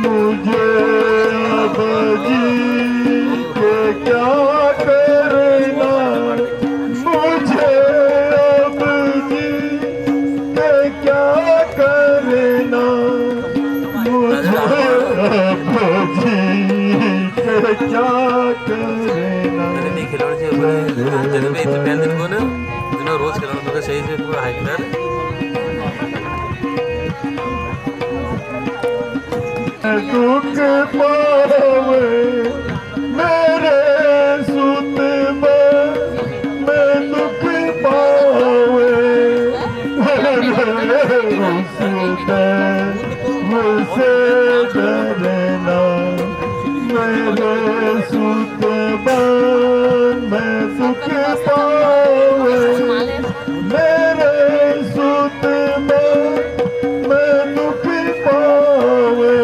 मुझे अब जी के क्या करना मुझे अब जी के क्या करना मुझे अब जी के क्या करना नहीं खिलौने से जगह में इतने पहन दिन को ना इतना रोज खिलौने तो सही से पूरा हाइक कर दुख पावे मेरे सुत में मैं दुख पावे मेरे सुत मुझसे डरना मेरे सुत में दुख पावे मेरे सुत में मैं दुख पावे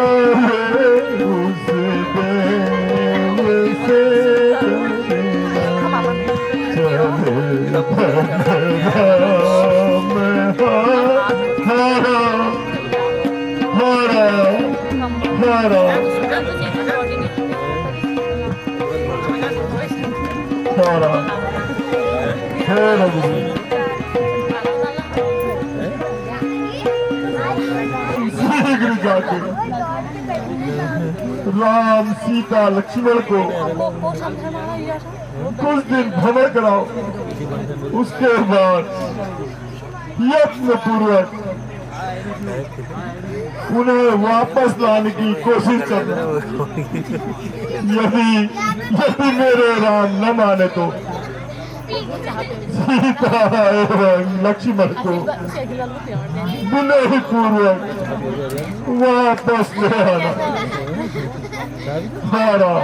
अरे उस देव से डरना चले हरा हरा हरा हरा हरा शीघ्र जाके राम सीता लक्ष्मण को कुछ दिन भ्रमण कराओ उसके बाद यत्न पूर्वक उन्हें वापस लाने की कोशिश करना यदि मेरे राम न माने तो सीता एवं लक्ष्मण को विनय पूर्वक वापस ले आना हरा